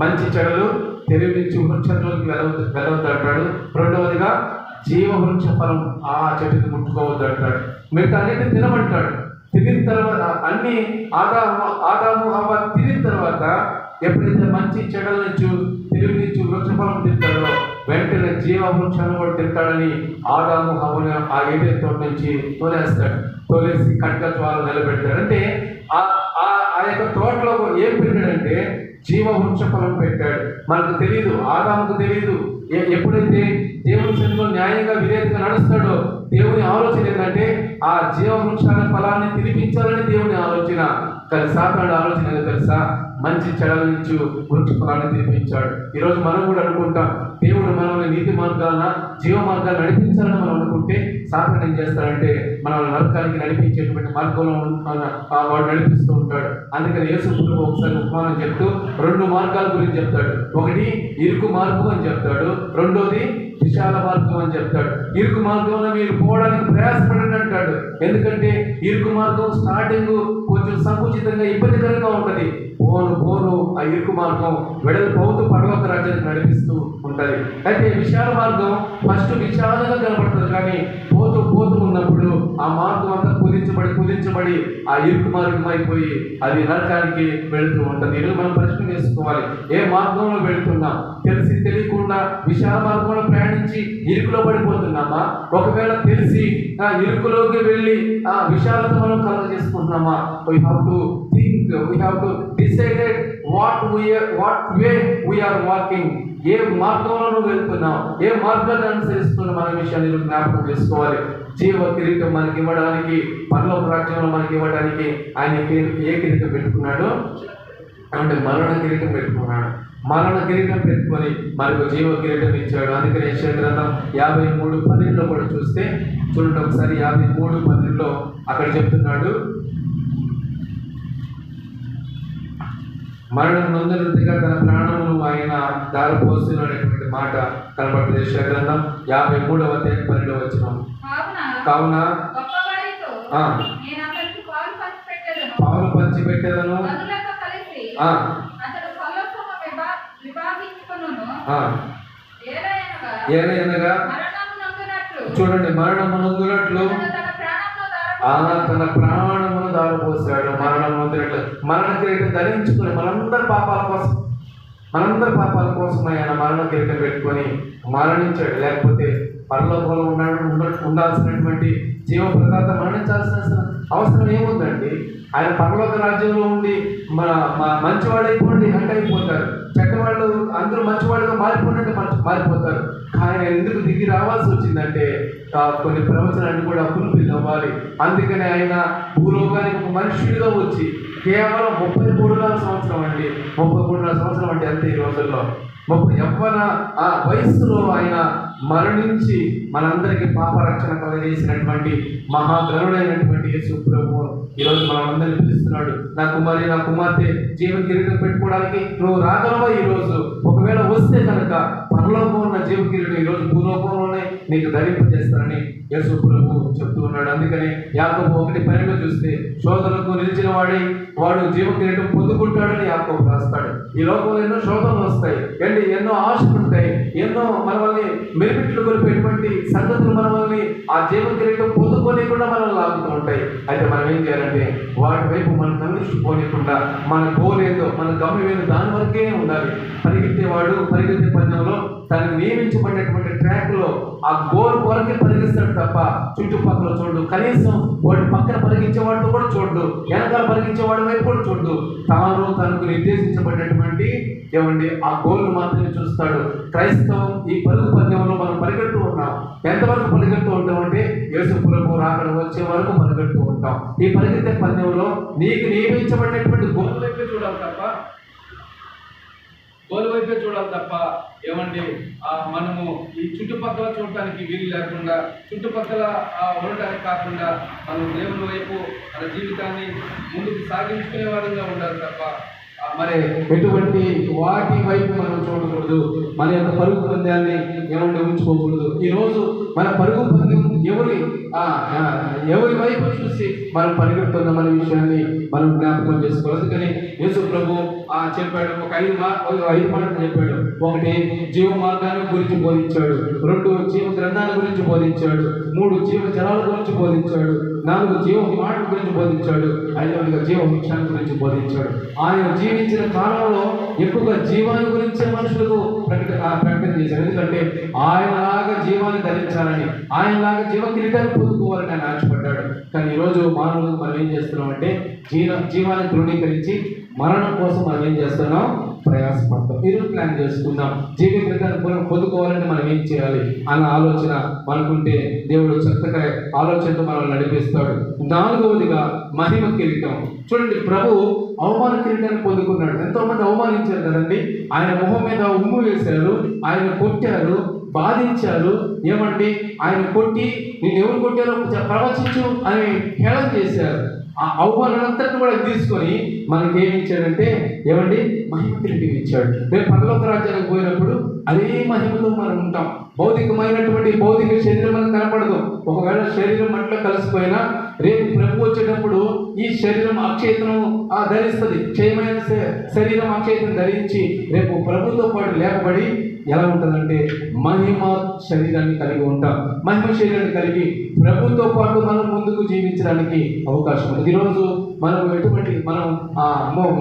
మంచి చెడులు తెలివించి వృక్షం జోలికి వెళ్ళొద్దంటాడు. రెండవదిగా జీవ వృక్ష ఫలం ఆ చెట్టుని ముట్టుకోవద్దు అంటాడు. మిగతా అన్నిటిని తినమంటాడు. తినిన తర్వాత అన్ని ఆదాము హవ్వ తినిన తర్వాత ఎప్పుడైతే మంచి చెడులను తెలివినిచ్చు వృక్ష ఫలం తింటాడో వెంటనే జీవ వృక్షాన్ని కూడా తింటాడని ఆదాము హవ్వని ఆ ఏదైతే తోట నుంచి తోలేసి కట్క జ్వాల నిలబెట్టాడు. అంటే ఆ యొక్క తోటలో ఏం పెట్టాడంటే జీవ వృక్ష ఫలం పెట్టాడు. మనకు తెలియదు, ఆదాముకు తెలియదు. ఎప్పుడైతే దేవుని సన్నిధిలో న్యాయంగా విధేయతగా నడుస్తాడో దేవుని ఆలోచన ఏంటంటే ఆ జీవ వృక్షాల ఫలాన్ని తినిపించాలని దేవుని ఆలోచన. కానీ సాతానుడి ఆలోచన ఏదో తెలుసా? మంచి చెడల నుంచి వృక్ష ఫలాన్ని తినిపించాడు. ఈరోజు మనం కూడా అనుకుంటాం దేవుడు మనల్ని నీతి మార్గాన జీవ మార్గాన్ని నడిపించాలని మనం అనుకుంటే సాతాను ఏం చేస్తాడంటే మనల్ని నరకానికి నడిపించేటువంటి మార్గంలో వాడు నడిపిస్తూ ఉంటాడు. అందుకని యేసు ప్రభువు ఒకసారి ఉపమానం చెప్తూ 2 మార్గాల గురించి చెప్తాడు. ఒకటి ఇరుకు మార్గం అని చెప్తాడు, రెండోది విశాల మార్గం అని చెప్తాడు. ఇరుకు మార్గంలో మీరు పోవడానికి ప్రయాసపడండి అంటాడు. ఎందుకంటే ఇరుకు మార్గం స్టార్టింగ్ కొంచెం సంకుచితంగా ఇబ్బందికరంగా ఉంటుంది. పోను ఆ ఇరుకు మార్గం వెడల్పోతూ పరలోక రాజ్యానికి నడిపిస్తూ ఉంటుంది. అయితే విశాల మార్గం ఫస్ట్ విశాలంగా కనబడుతుంది, కానీ పోతూ ఉన్నప్పుడు ఆ మార్గం అంతా కుదించబడి ఆ ఇరుకు మార్గం అయిపోయి అది నరకానికి వెళుతూ ఉంటుంది. ఈరోజు మనం ప్రశ్న వేసుకోవాలి, ఏ మార్గంలో వెళుతున్నాం? తెలియకుండా విశాల మార్గంలో ప్రయాణించి ఇరుకులో పడిపోతున్నామా? ఒకవేళ తెలిసి ఆ ఇరుకులోకి వెళ్ళి ఆ విశాలత మనం కలగ చేసుకుంటున్నామా? We have to think, we have to decided what way we are walking. ఏ మార్గంలో నువ్వు వెళ్తున్నావు, ఏ మార్గాన్ని అనుసరిస్తున్నావు అనే విషయాన్ని జ్ఞాపకం చేసుకోవాలి. జీవ కిరీటం మనకి ఇవ్వడానికి, పరలోక రాజ్యంలో మనకి ఇవ్వడానికి ఆయన ఏ కిరీటం పెట్టుకున్నాడు అంటే మరణ కిరీటం పెట్టుకున్నాడు. మరణ కిరీటం పెట్టుకొని మనకు జీవ కిరీటం ఇచ్చాడు. అందుకని యెషయా గ్రంథం 53:12 కూడా చూస్తే చూడండి ఒకసారి. 53:12 అక్కడ చెప్తున్నాడు, మరణం నొందినట్టుగా తన ప్రాణమును ఆయన దారిపోసిన అనేటువంటి మాట కనబడుతుంది. యెషయా గ్రంథం 53:12 కావున పాలు పంచి పెట్టేదను, ఏదైనా చూడండి మరణము నొందినట్లు తన ప్రాణమును దారిపోసాడు. మరణం నొందినట్లు మరణ కిరీటం ధరించుకుని మనందరి పాపాల కోసం ఆయన మరణ కిరీటం పెట్టుకొని మరణించాడు. లేకపోతే పరలోకంలో ఉండాల్సినటువంటి జీవ ప్రదాత మరణించాల్సిన అవసరం ఏముందండి? ఆయన పరలోక రాజ్యంలో ఉండి మంచివాడు అయిపోండి అంటే అయిపోతారు, చెడ్డవాళ్ళు అందరూ మంచివాళ్ళుగా మారిపోయినట్టు మారిపోతారు. ఆయన ఎందుకు దిగి రావాల్సి వచ్చిందంటే కొన్ని ప్రవచనాన్ని కూడా ఫుల్ఫిల్ అవ్వాలి. అందుకని ఆయన భూలోకానికి ఒక మనుష్యుడిగా వచ్చి కేవలం 33 సంవత్సరం అండి, 33 సంవత్సరం అంటే అంతే ఈ రోజుల్లో. యవ్వన ఆ వయస్సులో ఆయన మరణించి మనందరికీ పాపరక్షణ కలగజేసినటువంటి మహాగణుడైనటువంటి యేసు ప్రభువు ఈరోజు మనమందరినీ పిలుస్తున్నాడు. నా కుమారి, నా కుమార్తె జీవ కిరీటం పెట్టుకోవడానికి నువ్వు రాగలవా? ఈరోజు ఒకవేళ వస్తే కనుక పరలోకంలో ఉన్న జీవ కిరీటం ఈరోజు భూలోకంలోనే నీకు ధరింపజేస్తానని యేసు ప్రభు చెప్తూ ఉన్నాడు. అందుకని యాకోబు 1:12 చూస్తే శోధనకు నిలిచిన వాడు జీవ కిరీటం పొందుకుంటాడని యాకోబు రాస్తాడు. ఈ లోకంలో ఎన్నో శోధనలు వస్తాయి, ఎన్నో ఆశలు ఉంటాయి, ఎన్నో మనల్ని మెరిపిట్లు కొలిపేటువంటి సంగతులు మనల్ని ఆ జీవ కిరీటం పొందుకోలేకుండా మనం లాగుతూ ఉంటాయి. అయితే మనం ఏం చేయాలంటే వాటి వైపు మనం కనిపించుకోలేకుండా మన గోల్ ఏదో, మన గమ్యం ఏదో దాని వరకే ఉండాలి. పరిగెత్తే పందెంలో తనకు నియమించబడినటువంటి ట్రాక్ లో ఆ గోల్ కొరకే పరిగెత్తాడు తప్ప చుట్టుపక్కల చూడు, కనీసం వాడి పక్కన పరిగెత్చేవాడితో కూడా చూడు, వెనకాల పరిగెత్చేవాడి వైపు కూడా చూడు. తనకు నిర్దేశించబడినటువంటి ఆ గోల్ మాత్రమే చూస్తాడు. క్రైస్తవం ఈ పరుగు పందెంలో మనం పరిగెడుతూ ఉన్నాం. ఎంతవరకు పరిగెడుతూ ఉంటామంటే యేసు ప్రభు రాకడ వచ్చే వరకు పరిగెడుతూ ఉంటాం. ఈ పరిగెత్తే పందెంలో నీకు నియమించబడినటువంటి గోల్ వైపే చూడాలి తప్ప మనము ఈ చుట్టుపక్కల చూడటానికి వీలు లేకుండా, చుట్టుపక్కల ఉండటానికి కాకుండా మనం దేవుని వైపు మన జీవితాన్ని ముందుకు సాగించుకునే వారంగా ఉండాలి తప్ప మరి ఎటువంటి వాటి వైపు మనం చూడకూడదు. మన యొక్క పరుగు పంద్యాన్ని ఉంచుకోకూడదు. ఈరోజు మన పరుగు పందెం ఎవరి వైపు చూసి మనం పరిగెడుతున్నాం అనే విషయాన్ని మనం జ్ఞాపకం చేసుకోవాలి. అందుకని యేసు ప్రభు చెప్పాడు, ఒక ఐదు మాటలు చెప్పాడు. ఒకటి, జీవ మార్గాన్ని గురించి బోధించాడు. 2, జీవ గ్రంథాల గురించి బోధించాడు. 3, జీవ జలాల గురించి బోధించాడు. 4, జీవ మాటల గురించి బోధించాడు. 5, జీవ వృక్షాన్ని గురించి బోధించాడు. ఆయన జీవించిన కాలంలో ఎక్కువగా జీవాన్ని గురించే మనుషులకు ప్రకటన చేశాడు. ఎందుకంటే ఆయనలాగా జీవాన్ని ధరించాలని, ఆయనలాగా జీవ కిరీటాన్ని పొందుకోవాలని ఆయన ఆశపడ్డాడు. కానీ ఈరోజు మానవులకు మనం ఏం చేస్తున్నామంటే జీవాన్ని తృణీకరించి మరణం కోసం మనం ఏం చేస్తున్నాం? ప్రయాసపడతాం. ఈరోజు ప్లాన్ చేసుకుందాం, జీవ కిరీటాన్ని పొందుకోవాలంటే మనం ఏం చేయాలి అన్న ఆలోచన మనకుంటే దేవుడు చక్కగా ఆలోచనతో మనల్ని నడిపిస్తాడు. 4వదిగా మహిమ కిరీటం. చూడండి, ప్రభు అవమాన కిరీటాన్ని పొందుకున్నాడు. ఎంతో మంది అవమానించారు కదండి. ఆయన మొహం మీద ఉమ్ము వేశారు, ఆయన కొట్టారు, బాధించారు. ఆయన కొట్టి నిన్ను ఎవరు కొట్టారో ప్రవచించు అని హేళన చేశారు. ఆ అవమానాలంతటిని కూడా తీసుకొని మనకి ఏమి ఇచ్చాడంటే మహిమ కిరీటం ఇచ్చాడు. రేపు పరలోక రాజ్యానికి పోయినప్పుడు అదే మహిమతో మనం ఉంటాం. భౌతిక శరీరం మనకు కనపడదు. ఒకవేళ శరీరం అట్లా కలిసిపోయినా రేపు ప్రభు వచ్చేటప్పుడు ఈ శరీరం అక్షయతను ధరిస్తుంది. క్షయమైన శరీరం అక్షయతను ధరించి రేపు ప్రభుతో పాటు లేపబడి ఎలా ఉంటుందంటే మహిమ శరీరాన్ని కలిగి ఉంటాం. మహిమ శరీరాన్ని కలిగి ప్రభుతో పాటు మనం ముందుకు జీవించడానికి అవకాశం ఉంది. ఈరోజు మనం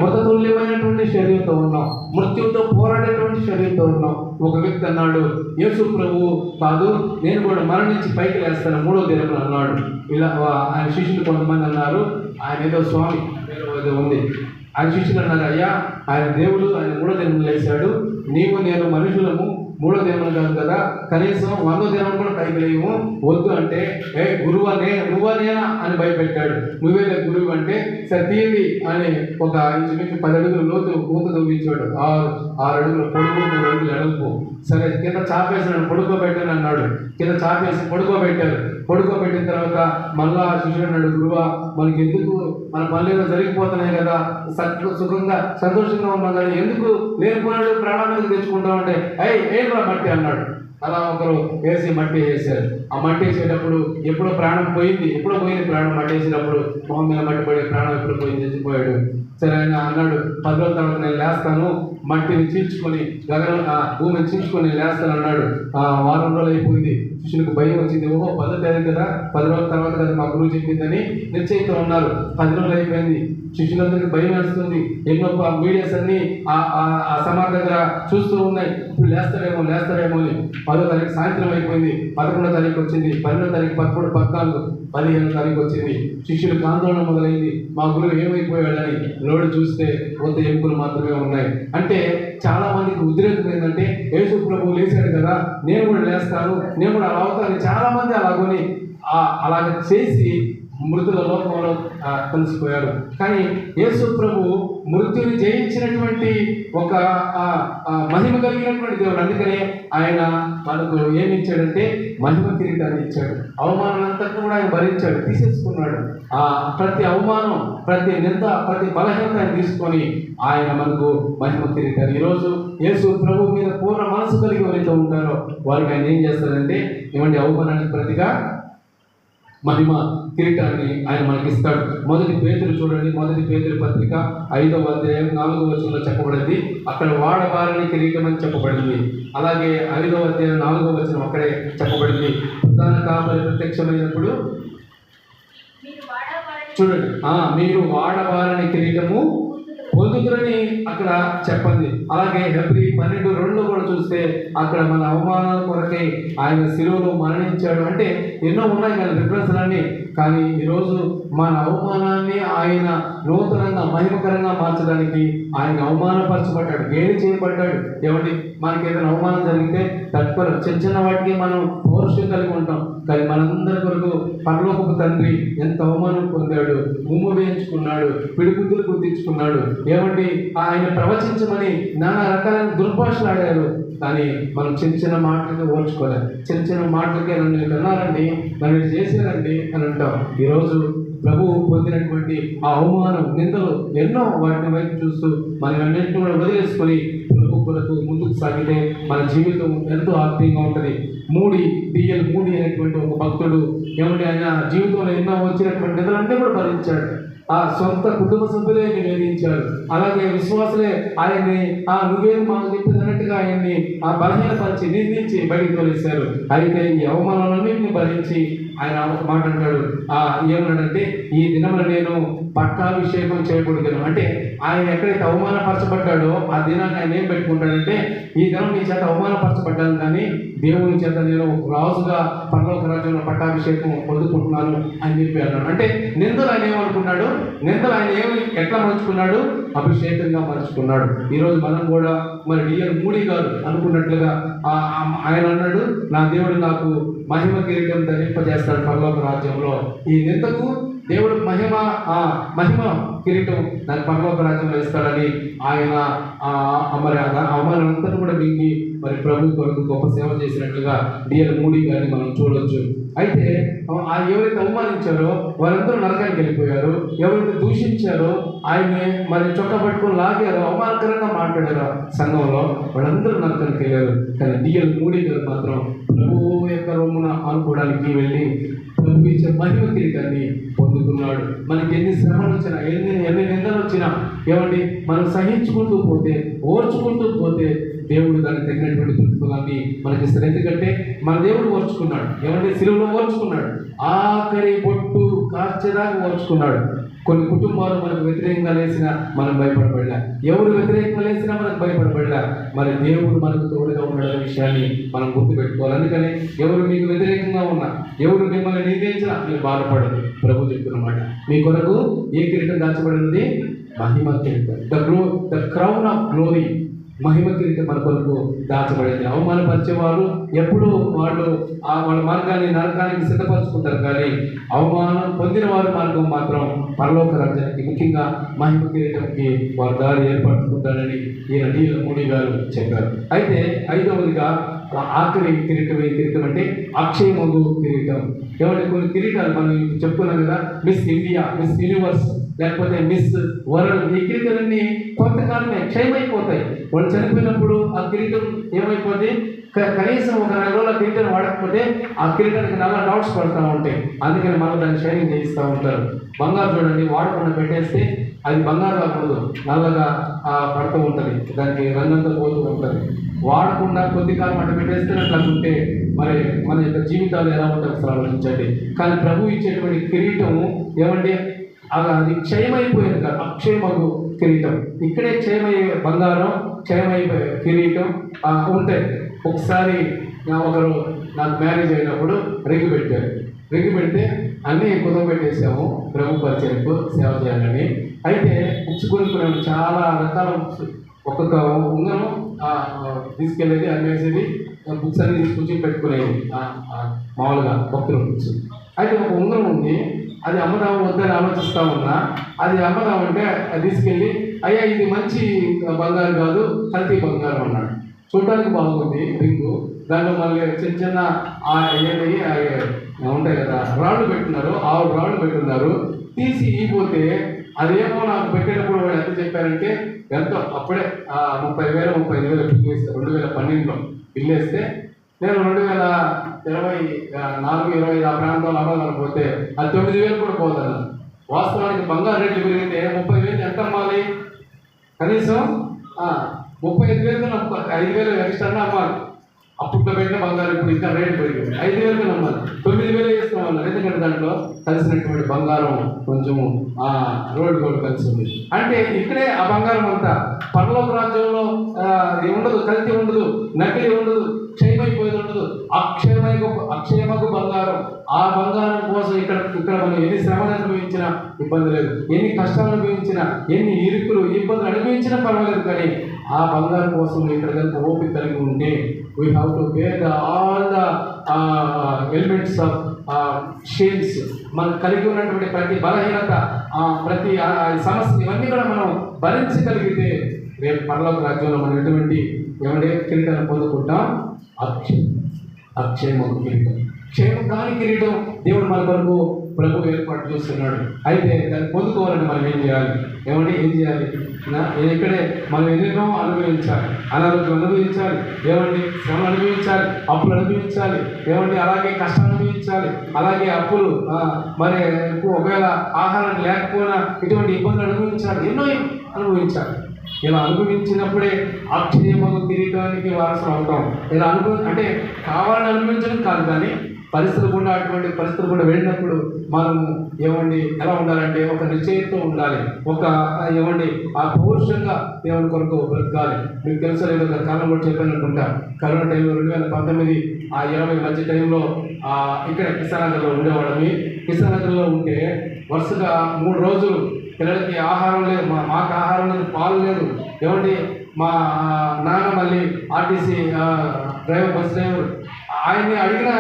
మృతతుల్యమైనటువంటి శరీరంతో ఉన్నాం, మృత్యుతో పోరాడేటువంటి శరీరంతో ఉన్నాం. ఒక వ్యక్తి అన్నాడు, యేసు ప్రభువు కాదు, నేను కూడా మరణించి పైకి లేస్తాను 3వ దినం అన్నాడు. ఇలా ఆయన శిష్యులు కొంతమంది అన్నారు, ఆయన ఏదో స్వామి ఏదో ఉంది. ఆయన శిష్యులు అన్నారు, అయ్యా ఆయన దేవుడు, ఆయన 3వ దినం లేచాడు, నీవు నేను మనుషులము 3వ దినం కాదు కదా, కనీసం 100వ దినం కూడా పైకి లేవు, వద్దు అంటే నువ్వనేనా అని భయపెట్టాడు. నువ్వేలే గురువు అంటే సరే తీయండి అని ఒక ఇంచుమించు 10 అడుగుల లోతు కూత తవ్వించాడు. 6 అడుగుల పొడుగు, 3 అడుగుల ఎడల్పు. సరే కింద చాపేసినాడు, పడుకోబెట్టాను అన్నాడు. కింద చాపేసి పడుకోబెట్టారు. పడుకోబెట్టిన తర్వాత మళ్ళా శిష్యుడు అన్నాడు, గురువా మనకి ఎందుకు, మన పనులు జరిగిపోతున్నాయి కదా, సుఖంగా సంతోషంగా ఉన్నాం కదా, ఎందుకు లేనిపోయినాడు ప్రాణానికి తెచ్చుకుంటామంటే ఏంట్రా మట్టి అన్నాడు. అలా ఒకరు వేసి మట్టి వేసారు. ఆ మట్టి వేసేటప్పుడు ఎప్పుడో ప్రాణం పోయింది, ప్రాణం మట్టి వేసేటప్పుడు మొహం మీద మట్టి పడి ప్రాణం ఎప్పుడు పోయింది, చచ్చిపోయాడు. సరే ఆయన అన్నాడు, 10 రోజుల తర్వాత నేను లేస్తాను, మట్టిని చీల్చుకొని భూమిని చీల్చుకొని లేస్తాను అన్నాడు. 1 వారం రోజులు అయిపోయింది. శిష్యులకు భయం వచ్చింది. 10వ తారీఖు కదా, 10 రోజుల తర్వాత కదా మా గురువు చెప్పిందని నిశ్చయితో ఉన్నారు. 10 రోజులు అయిపోయింది. శిష్యులందరికీ భయం వేస్తుంది. ఎన్నో మీడియాస్ అన్ని ఆ సమాధి దగ్గర చూస్తూ ఉన్నాయి, ఇప్పుడు లేస్తారేమో అని. 10వ తారీఖు సాయంత్రం అయిపోయింది. 11వ తారీఖు వచ్చింది. 12వ తారీఖు 13, 14, 15వ తారీఖు వచ్చింది. శిష్యులకు ఆందోళన మొదలైంది, మా గురువు ఏమైపోయాడని. లోడు చూస్తే కొత్త ఎముకలు మాత్రమే ఉన్నాయి. అంటే చాలా మందికి ఉద్రేకం ఏంటంటే యేసు ప్రభువు లేచాడు కదా, నేను కూడా లేస్తాను, నేను కూడా అలా అవుతాను. చాలా మంది అలాగని అలాగ చేసి మృతుల లోకంలో కలిసిపోయారు. కానీ యేసు ప్రభు మృత్యుని జయించినటువంటి ఒక మహిమ కలిగినటువంటి దేవుడు. అందుకనే ఆయన మనకు ఏమి ఇచ్చాడంటే మహిమ కిరీటాన్ని ఇచ్చాడు. అవమానాలంతా కూడా ఆయన భరించాడు, తీసేసుకున్నాడు. ప్రతి అవమానం, ప్రతి నింద, ప్రతి బలహీనత ఆయన తీసుకొని ఆయన మనకు మహిమ కిరీటాన్ని. ఈరోజు యేసు ప్రభు మీద పూర్ణ మనసు కలిగి ఎవరైతే ఉంటారో వారికి ఆయన ఏం చేస్తాడంటే ఇవ్వండి అవమానానికి ప్రతిగా మహిమ కిరీటాన్ని ఆయన మనకి ఇస్తాడు. మొదటి పేతురు చూడండి, మొదటి పేతురు పత్రిక 5వ అధ్యాయం 4వ వచనంలో చెప్పబడింది. అక్కడ వాడబారని కిరీటం అని చెప్పబడింది. అలాగే 5వ అధ్యాయం 4వ వచనం అక్కడే చెప్పబడింది. ప్రధాన కాపరి ప్రత్యక్షమైనప్పుడు చూడండి, మీరు వాడబారని కిరీటము పొందుతురని అక్కడ చెప్పండి. అలాగే హెబ్రీ 12:2 కూడా చూస్తే అక్కడ మన అవమానాల కొరకే ఆయన శిలువలో మరణించాడు. అంటే ఎన్నో ఉన్నాయి కదా రిఫరెన్స్లన్నీ. కానీ ఈరోజు మన అవమానాన్ని ఆయన నూతనంగా మహిమకరంగా మార్చడానికి ఆయన అవమానపరచబడ్డాడు, గేలి చేయబడ్డాడు. ఏమండి, మనకి ఏదైనా అవమానం జరిగితే తట్టుకోలేం. చిన్న చిన్న వాటికి మనం పౌరుషం కలిగి ఉంటాం. కానీ మనందరి కొరకు పరలోకపు తండ్రి ఎంత అవమానం పొందాడు, ముమ్ము వేయించుకున్నాడు, పిడిగుద్దులు గుర్తించుకున్నాడు. ఏమండి, ఆయన ప్రవచించమని నానా రకాలైన దుర్భాషలు ఆడారు. కానీ మనం చిన్న చిన్న మాటలకి ఓర్చుకోలేదు. చిన్న చిన్న మాటలకే నన్ను విన్నారండి, నన్ను చేశారండి అని అంటాం. ఈరోజు ప్రభువు పొందినటువంటి ఆ అవమానం, నిందలు ఎన్నో, వాటిని వైపు చూస్తూ మనం అన్నింటినీ కూడా వదిలేసుకొని ప్రభు కొరకు ముందుకు సాగితే మన జీవితం ఎంతో ఆత్మీయంగా ఉంటుంది. D.L. మూడీ అనేటువంటి ఒక భక్తుడు ఏమంటే ఆయన జీవితంలో ఎన్నో వచ్చినటువంటి నిందలన్నీ కూడా భరించాడు. ఆ సొంత కుటుంబ సభ్యులే నివేదించాడు. అలాగే విశ్వాసులే ఆయన్ని నువ్వేం మాకు చెప్పింది అన్నట్టుగా ఆయన్ని బలహీనపరిచి నిందించి బయటికి తోలేశారు. అయితే ఈ అవమానాలన్నింటినీ భరించి ఆయన ఒక మాట అంటాడు. ఏమన్నాడంటే ఈ దినమున నేను పట్టాభిషేకం చేయకూడదు. అంటే ఆయన ఎక్కడైతే అవమానపరచబడ్డాడో ఆ దినాన్ని ఆయన ఏం పెట్టుకుంటాడంటే ఈ దినం నీ చేత అవమానపరచబడ్డాను, కానీ దేవుని చేత నేను రాజుగా పరలోక రాజ్యంలో పట్టాభిషేకం పొందుకుంటున్నాను అని చెప్పి అన్నాడు. అంటే నిందలు ఆయన ఏమనుకున్నాడు, నిందలు ఆయన ఎట్లా మలుచుకున్నాడు, అభిషేకంగా మలుచుకున్నాడు. ఈరోజు మనం కూడా మరి D.L. మూడీ గారు అనుకున్నట్లుగా ఆయన అన్నాడు, నా దేవుడు నాకు మహిమ కిరీటం ధరింపజేస్తాడు పరలోక రాజ్యంలో. ఈ నిందకు దేవుడు మహిమ కిరీటం నాకు పరలోక రాజ్యంలో ఇస్తాడని ఆయన మరి అవమానం అంతటా కూడా మింగి మరి ప్రభు కొరకు గొప్ప సేవ చేసినట్లుగా D.L. మూడీ గారిని మనం చూడవచ్చు. అయితే ఎవరైతే అవమానించారో వారందరూ నరకానికి వెళ్ళిపోయారు. ఎవరైతే దూషించారో ఆయన్ని మరి చొక్కా పట్టుకొని లాగారో, అవమానకరంగా మాట్లాడారో సంఘంలో, వాళ్ళందరూ నరకానికి వెళ్ళారు. కానీ D.L. మూడీ గారు మాత్రం ప్రభువు యొక్క రొమ్మున ఆనుకోవడానికి వెళ్ళి ప్రభు ఇచ్చే మహిమ కిరీటాన్ని పొందుకున్నాడు. మనకి ఎన్ని శ్రమలు వచ్చినా, ఎన్ని నిందలు వచ్చినా, ఏమండి మనం సహించుకుంటూ పోతే, ఓర్చుకుంటూ పోతే దేవుడు దానికి తగినటువంటి ప్రతిఫలాన్ని మనకి ఇస్తాడు. ఎందుకంటే మన దేవుడు ఓర్చుకున్నాడు. ఏమంటే శిలువలో ఓర్చుకున్నాడు, ఆఖరి బొట్టు కార్చేదాకా ఓర్చుకున్నాడు. కొన్ని కుటుంబాలు మనకు వ్యతిరేకంగా లేసినా మనం భయపడబడలే, ఎవరు వ్యతిరేకంగా లేసినా మనకు భయపడబడలే. మరి దేవుడు మనకు తోడుగా ఉన్నాడనే విషయాన్ని మనం గుర్తుపెట్టుకోవాలి. అందుకని ఎవరు మీకు వ్యతిరేకంగా ఉన్నా, ఎవరు మిమ్మల్ని నిందించినా మీరు బాధపడదు. ప్రభు చెప్తున్నమాట, మీ కొరకు ఏ కిరీటం దాచబడింది, మహిమ కిరీటం, ద క్రౌన్ ఆఫ్ గ్లోరీ. మహిమ కిరీటం మన కొరకు దాచబడింది. అవమానపరిచేవారు ఎప్పుడు వాళ్ళ మార్గాన్ని నరకానికి సిద్ధపరచుకుంటారు, కానీ అవమానం పొందిన వారి మార్గం మాత్రం పరలోక రాజ్యానికి, ముఖ్యంగా మహిమ కిరీటంకి వారి దారి ఏర్పరచుకుంటారని ఈయన D.L. మూడీ గారు చెప్పారు. అయితే 5వదిగా ఆఖరి కిరీటం ఏ కిరీటం అంటే అక్షయమగు కిరీటం. ఏమంటే కొన్ని కిరీటాలు మనం చెప్పుకున్నాం కదా, మిస్ ఇండియా, మిస్ యూనివర్స్, లేకపోతే మిస్ వరల్డ్. ఈ కిరీటాలన్నీ కొంతకాలమే క్షయమైపోతాయి. వాళ్ళు చనిపోయినప్పుడు ఆ కిరీటం ఏమైపోతే కనీసం ఒక 4 రోజుల కిరీటాన్ని వాడకపోతే ఆ కిరీటానికి నల్ల డాట్స్ పడుతూ ఉంటాయి. అందుకని మనం దాన్ని షైనింగ్ చేయిస్తూ ఉంటారు. బంగారు చూడండి, వాడకుండా పెట్టేస్తే అది బంగారు కాకూడదు, నల్లగా పడుతూ ఉంటుంది, దానికి రంగంతో పోతూ ఉంటుంది. వాడకుండా కొద్ది కాలం అట్ట పెట్టేస్తే అట్లా ఉంటే మరి మన యొక్క జీవితాలు ఎలా ఉంటాయి ఒకసారి ఆలోచించండి. కానీ ప్రభు ఇచ్చేటువంటి కిరీటము ఏమంటే అది క్షయమైపోయేది కాదు, అక్షయమగు కిరీటం. ఇక్కడే క్షయమయ్యే బంగారం, క్షయమైపోయే కిరీటం ఉంటాయి. ఒకసారి ఒకరు నాకు మ్యారేజ్ అయినప్పుడు రింగు పెట్టారు. రింగు పెడితే అన్నీ కుదవబెట్టేసాము ప్రభు పరిచయకు సేవ చేయాలని. అయితే బుక్స్ కొనుక్కున్నాము, చాలా రకాల బుక్స్. ఒక్కొక్క ఉంగరం తీసుకెళ్ళేది, అమ్మేసేది, బుక్స్ అన్ని తీసుకొచ్చి పెట్టుకునేది మామూలుగా భక్తుల బుక్స్. అయితే ఒక ఉంగరం ఉంది, అది అమ్ముదాము వద్దని ఆలోచిస్తూ ఉన్నా. అది అమ్మదామంటే అది తీసుకెళ్ళి అయ్యా ఇది మంచి బంగారం కాదు, కల్తీ బంగారం అన్నాడు. చూడటానికి బాగుంది రింగు, దాంట్లో మళ్ళీ చిన్న చిన్న ఉంటాయి కదా రాళ్ళు పెట్టినారు, 6 రాళ్ళు పెట్టున్నారు. తీసి ఇగిపోతే అదేమో నాకు పెట్టేటప్పుడు వాడు ఎంత చెప్పారంటే ఎంతో అప్పుడే 30,000 35,000 బిల్లు వేస్తారు. 2012లో బిల్లు వేస్తే నేను 2024-25 ఆ ప్రాంతంలో అమ్మాలనుకోతే అది 9,000 కూడా పోతాను. వాస్తవానికి బంగారు రేట్లు పెరిగితే 30,000 ఎంత అమ్మాలి? కనీసం 35,000 5,000 ఎక్స్ట్రా అమ్మాలి. అప్పట్లో పెట్టిన బంగారం ఇప్పుడు ఇంకా రేటు పెరిగింది, 5,000 అమ్మాలి. 9,000 వేసుకోమన్నారు. ఎందుకంటే దాంట్లో కలిసినటువంటి బంగారం కొంచెము రోడ్డు కూడా కలిసి ఉంది. అంటే ఇక్కడే ఆ బంగారం అంతా పరలోక రాజ్యంలో ఉండదు, కల్తీ ఉండదు, నకిలీ ఉండదు, క్షయమైపోయేది ఉండదు. అక్షయమగు బంగారం. ఆ బంగారం కోసం ఇక్కడ మనం ఎన్ని శ్రమలు అనుభవించినా ఇబ్బంది లేదు, ఎన్ని కష్టాలు అనుభవించినా, ఎన్ని ఇరుకులు ఇబ్బందులు అనుభవించినా పర్వాలేదు. కానీ ఆ బంగారం కోసం ఇక్కడ కనుక ఓపిక కలిగి ఉంటే we have to bear all the elements of shames. మనకు కలిగి ఉన్నటువంటి ప్రతి బలహీనత, ప్రతి సమస్య, ఇవన్నీ కూడా మనం భరించగలిగితే రేపు పరలోక రాజ్యంలో మనం ఎటువంటి కిరీటాన్ని పొందుకుంటాం. అక్షయము కిరీటం, క్షేమం కాని కిరీటం దేవుడు మన కొరకు ప్రభు ఏర్పాటు చేస్తున్నాడు. అయితే దాన్ని పొందుకోవాలని మనం ఏం చేయాలి? ఏం చేయాలి? ఇక్కడే మనం ఎన్నెన్నో అనుభవించాలి, అనారోగ్యం అనుభవించాలి, శ్రమ అనుభవించాలి, అప్పులు అనుభవించాలి, అలాగే కష్టాలు అనుభవించాలి, అలాగే అప్పులు మరి ఒకవేళ ఆహారం లేకపోయినా ఇటువంటి ఇబ్బందులు అనుభవించాలి, ఎన్నో అనుభవించాలి. ఇలా అనుభవించినప్పుడే అక్షయమగు కిరీటానికి వారసులు అవుతాం. ఇలా అంటే కావాలని అనుభవించడం కాదు, కానీ అటువంటి పరిస్థితులు కూడా వెళ్ళినప్పుడు మనం ఎలా ఉండాలంటే ఒక నిశ్చయంతో ఉండాలి, ఒక ఆ పౌరుషంగా దేవుని కొరకు బ్రతకాలి. మీకు తెలుసా లేదు, ఒక కాలం కూడా చెప్పాననుకుంటా, కరోనా టైంలో 2019-20 మధ్య టైంలో ఇక్కడ కిసానగర్లో ఉండేవాళ్ళమి. కిసానగర్లో ఉంటే వరుసగా 3 రోజులు పిల్లలకి ఆహారం లేదు, మాకు ఆహారం లేదు, పాలు లేదు. మా నాన్న మళ్ళీ ఆర్టీసీ డ్రైవర్, బస్ డ్రైవర్, ఆయన్ని అడిగినా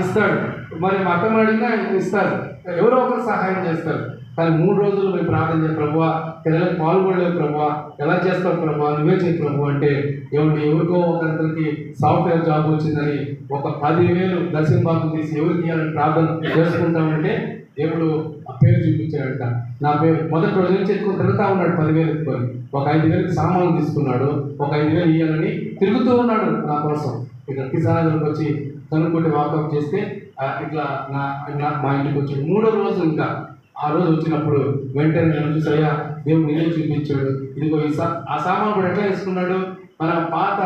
ఇస్తాడు, మరి మా అత్తమ్మ అడిగినా ఇస్తారు, ఎవరో ఒకరు సహాయం చేస్తారు. కానీ 3 రోజులు మేము ప్రార్థన చేయ, ప్రభువా పిల్లలకు పాలు కూడా లేదు ప్రభువా, ఎలా చేస్తావు ప్రభువా, నువ్వే చేయి ప్రభు అంటే ఎవరికో ఒకరికి సాఫ్ట్వేర్ జాబ్ వచ్చిందని ఒక 10,000 దర్శన బాబు తీసి ఎవరికి ఇవ్వాలని ప్రార్థన చేసుకుంటామంటే దేవుడు ఆ పేరు చూపించాడంట. నా పేరు మొదటి రోజు నుంచి ఎక్కువ తిరుగుతూ ఉన్నాడు, 10,000 ఎత్తుకొని. ఒక 5,000 సామాన్లు తీసుకున్నాడు, ఒక 5,000 ఇవ్వాలని తిరుగుతూ ఉన్నాడు నా కోసం. ఇక్కడ కిసానగర్కి వచ్చి కనుక్కుంటే వాకప్ చేస్తే ఇట్లా మా ఇంటికి వచ్చాడు. 3వ రోజు ఇంకా ఆ రోజు వచ్చినప్పుడు వెంటనే నన్ను చూసాయా దేవుడు నేనే చూపించాడు. ఇదిగో ఆ సామాన్ కూడా ఎట్లా వేసుకున్నాడు, మన పాత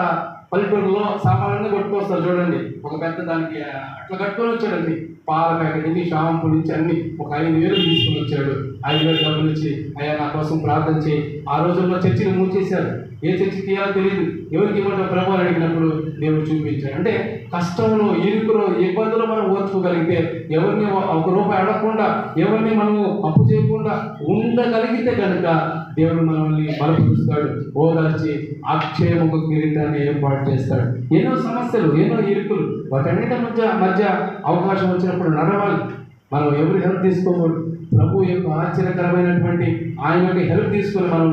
పల్లెటూరులో సామాన్లన్నీ కొట్టుకొస్తారు చూడండి, ఒక పెద్ద దానికి అట్లా కట్టుకొని వచ్చాడండి. పాల ప్యాకెట్ నుంచి షాంపూ నుంచి అన్ని ఒక 5,000 తీసుకుని వచ్చాడు. 5,000 డబ్బులు ఇచ్చి అయ్యా నా కోసం ప్రార్థన చేయి. ఆ రోజుల్లో చర్చిని మూసేశారు, ఏ చర్చి తీయాలో తెలియదు, ఎవరికి ఇవ్వడం ప్రభావం అడిగినప్పుడు దేవుడు చూపించాడు. అంటే కష్టంలో, ఇరుకులో, ఇబ్బందులు మనం ఓర్చుకోగలిగితే, ఎవరిని 1 రూపాయి అడగకుండా, ఎవరిని మనము అప్పు చేయకుండా ఉండగలిగితే కనుక దేవుడు మనల్ని బలపరుస్తాడు, ఓదార్చి అక్షయముఖ కిరీటాన్ని ఏర్పాటు చేస్తాడు. ఎన్నో సమస్యలు, ఎన్నో ఇరుకులు, వాటన్నిటి మధ్య అవకాశం వచ్చినప్పుడు నడవాలి. మనం ఎవరి హెల్ప్ తీసుకోకూడదు. ప్రభు యొక్క ఆశ్చర్యకరమైనటువంటి ఆయన యొక్క హెల్ప్ తీసుకొని మనం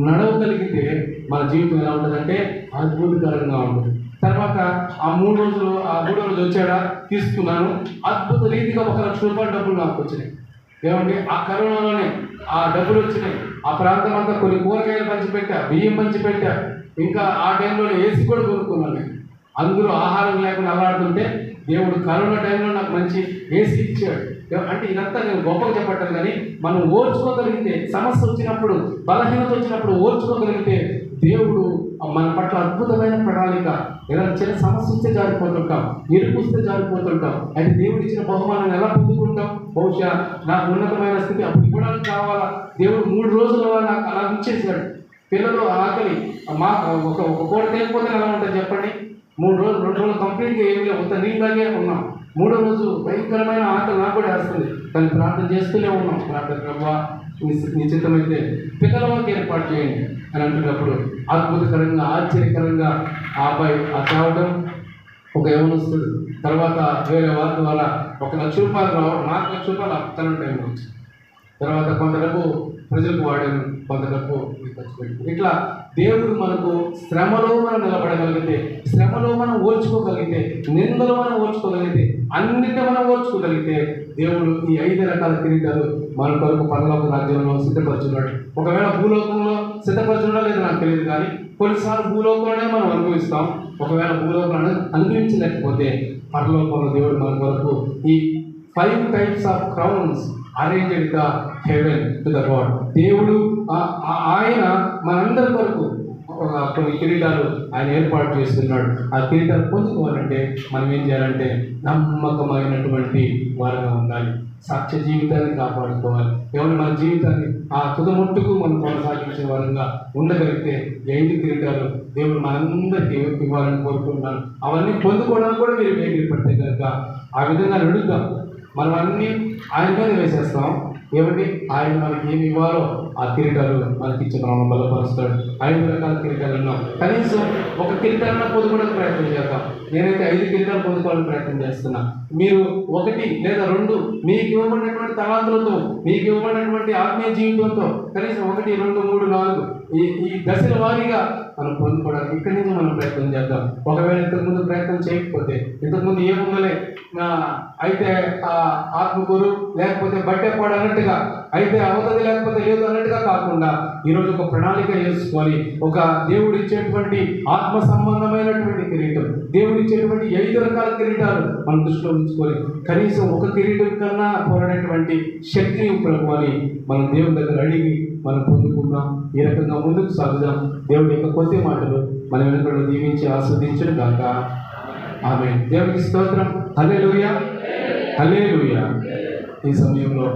నడవగలిగితే మన జీవితం ఎలా ఉంటుందంటే అద్భుతకరంగా ఉంటుంది. తర్వాత ఆ 3 రోజులు, ఆ 3వ రోజు వచ్చాడా, తీసుకున్నాను. అద్భుత రీతిగా 1,00,000 రూపాయల డబ్బులు నాకు వచ్చినాయి. ఆ కరోనాలోనే ఆ డబ్బులు వచ్చినాయి. ఆ ప్రాంతం అంతా కొన్ని కూరగాయలు పంచిపెట్టా, బియ్యం పంచిపెట్టా, ఇంకా ఆ టైంలోనే ఏసీ కూడా కొనుక్కున్నాను. అందరూ ఆహారం లేకుండా అల్లాడుతుంటే దేవుడు కరోనా టైంలో నాకు మంచి ఏసీ ఇచ్చాడు. అంటే ఇదంతా నేను గొప్పగా చెప్పట్లేదు, కానీ మనం ఓర్చుకోగలిగితే, సమస్య వచ్చినప్పుడు, బలహీనత వచ్చినప్పుడు ఓర్చుకోగలిగితే దేవుడు మన పట్ల అద్భుతమైన ప్రణాళిక. ఏదైనా చిన్న సమస్య వస్తే జారిపోతుంటాం, ఇరుకు వస్తే జారిపోతుంటాం. అయితే దేవుడు ఇచ్చిన బహుమానాన్ని ఎలా పొందుకుంటాం? బహుశా నాకు ఉన్నతమైన స్థితి అప్పుడు ఇవ్వడానికి కావాలా, దేవుడు 3 రోజుల నాకు అలా ఇచ్చేసాడు. పిల్లలు ఆకలి, మా ఒక పూట తినకపోతే ఎలా ఉంటుంది చెప్పండి? 2 రోజులు కంప్లీట్గా ఏమి లేవు, కొంత నీళ్ళగే ఉన్నాం. 3వ రోజు భయంకరమైన ఆకలి నాకు కూడా వేస్తుంది, కానీ ప్రార్థన చేస్తూనే ఉన్నాం. ప్రార్థన ప్రభువా నిశ్చితమైతే పిల్లల వరకు ఏర్పాటు చేయండి అని అంటున్నప్పుడు అద్భుతకరంగా, ఆశ్చర్యకరంగా ఆ అబ్బాయి చావడం, ఒక యవనస్తుడు తర్వాత వేరే వారి ద్వారా ₹1,00,000 రావడం, ₹4,00,000 అప్తనం టైంలో వచ్చింది. తర్వాత కొంత డబ్బు ప్రజలకు వాడాను, కొంత డబ్బు ఖర్చు పెట్టాను. ఇట్లా దేవుడు మనకు శ్రమలో మనం నిలబడగలిగితే, శ్రమలో మనం ఓర్చుకోగలిగితే, నిందలో మనం ఓర్చుకోగలిగితే, అన్నింటినీ మనం ఓర్చుకోగలిగితే దేవుడు ఈ 5 రకాల కిరీటాలు మన కొరకు పరలోక రాజ్యంలో సిద్ధపరచున్నాడు. ఒకవేళ భూలోకంలో సిద్ధపరచున్నాడో లేదో నాకు తెలియదు, కానీ కొన్నిసార్లు భూలోకంలోనే మనం అనుభవిస్తాం. ఒకవేళ భూలోకంలో అనుభవించలేకపోతే పరలోకంలో దేవుడు మన కొరకు ఈ 5 types of crowns arranged the heaven to the God. దేవుడు ఆయన మనందరి కొరకు కొన్ని కిరీటాలు ఆయన ఏర్పాటు చేస్తున్నాడు. ఆ కిరీటాలు పొందుకోవాలంటే మనం ఏం చేయాలంటే నమ్మకమైనటువంటి వారుగా ఉండాలి. సాక్ష్య జీవితాన్ని కాపాడుకోవాలి. ఎవరు మన జీవితాన్ని ఆ తుదముట్టుకు మనం కొనసాగించే వారంగా ఉండగలిగితే 5 కిరీటాలు దేవుడు మనందరికీ ఇవ్వాలని కోరుకుంటున్నాను. అవన్నీ పొందుకోవడానికి కూడా మీరు వేగిరి పడితే కనుక ఆ విధంగా నడుద్దాం. మనం అన్నీ ఆయన మీద వేసేస్తాం. ఏమండి, ఆయన మనకి ఏమి ఇవ్వాలో ఆ కిరీటాలు మనకి ఇచ్చిన మనం బలపరుస్తాడు. 5 రకాల కిరీటాలు ఉన్నాం. కనీసం ఒక కిరీటాలను పొందుకోవడానికి ప్రయత్నం చేద్దాం. నేనైతే 5 కిరీటాలు పొందుకోవాలని ప్రయత్నం చేస్తున్నా. మీరు 1 లేదా 2 మీకు ఇవ్వబడినటువంటి తలాంతులతో, మీకు ఇవ్వబడినటువంటి ఆత్మీయ జీవితంతో కనీసం 1, 2, 3, 4 ఈ దశల వారీగా మనం పొందుకోవడానికి ఇక్కడి నుంచి మనం ప్రయత్నం చేద్దాం. ఒకవేళ ఇంతకుముందు ప్రయత్నం చేయకపోతే, ఇంతకుముందు ఏముందలే అయితే ఆత్మకూరు లేకపోతే బట్టెపాడు అన్నట్టుగా, అయితే అవుతుంది లేకపోతే లేదు అన్నట్టుగా కాకుండా ఈరోజు ఒక ప్రణాళిక చేసుకొని ఒక దేవుడు ఇచ్చేటువంటి ఆత్మ సంబంధమైనటువంటి కిరీటం, దేవుడు ఇచ్చేటువంటి 5 రకాల కిరీటాలు మనం దృష్టిలో ఉంచుకొని కనీసం ఒక కిరీటం కన్నా పోరాడేటువంటి శక్తిని ప్రభువని మనం దేవుని దగ్గర అడిగి మనం పొందుకుందాం. ఈ రకంగా ముందుకు సాగుదాం. దేవుడి యొక్క కొద్ది మాటలు మన వెనుకలో దీవించి ఆస్వాదించడం కాక. ఆమేన్. దేవునికి స్తోత్రం. హల్లెలూయా, హల్లెలూయా. ఈ సమయంలో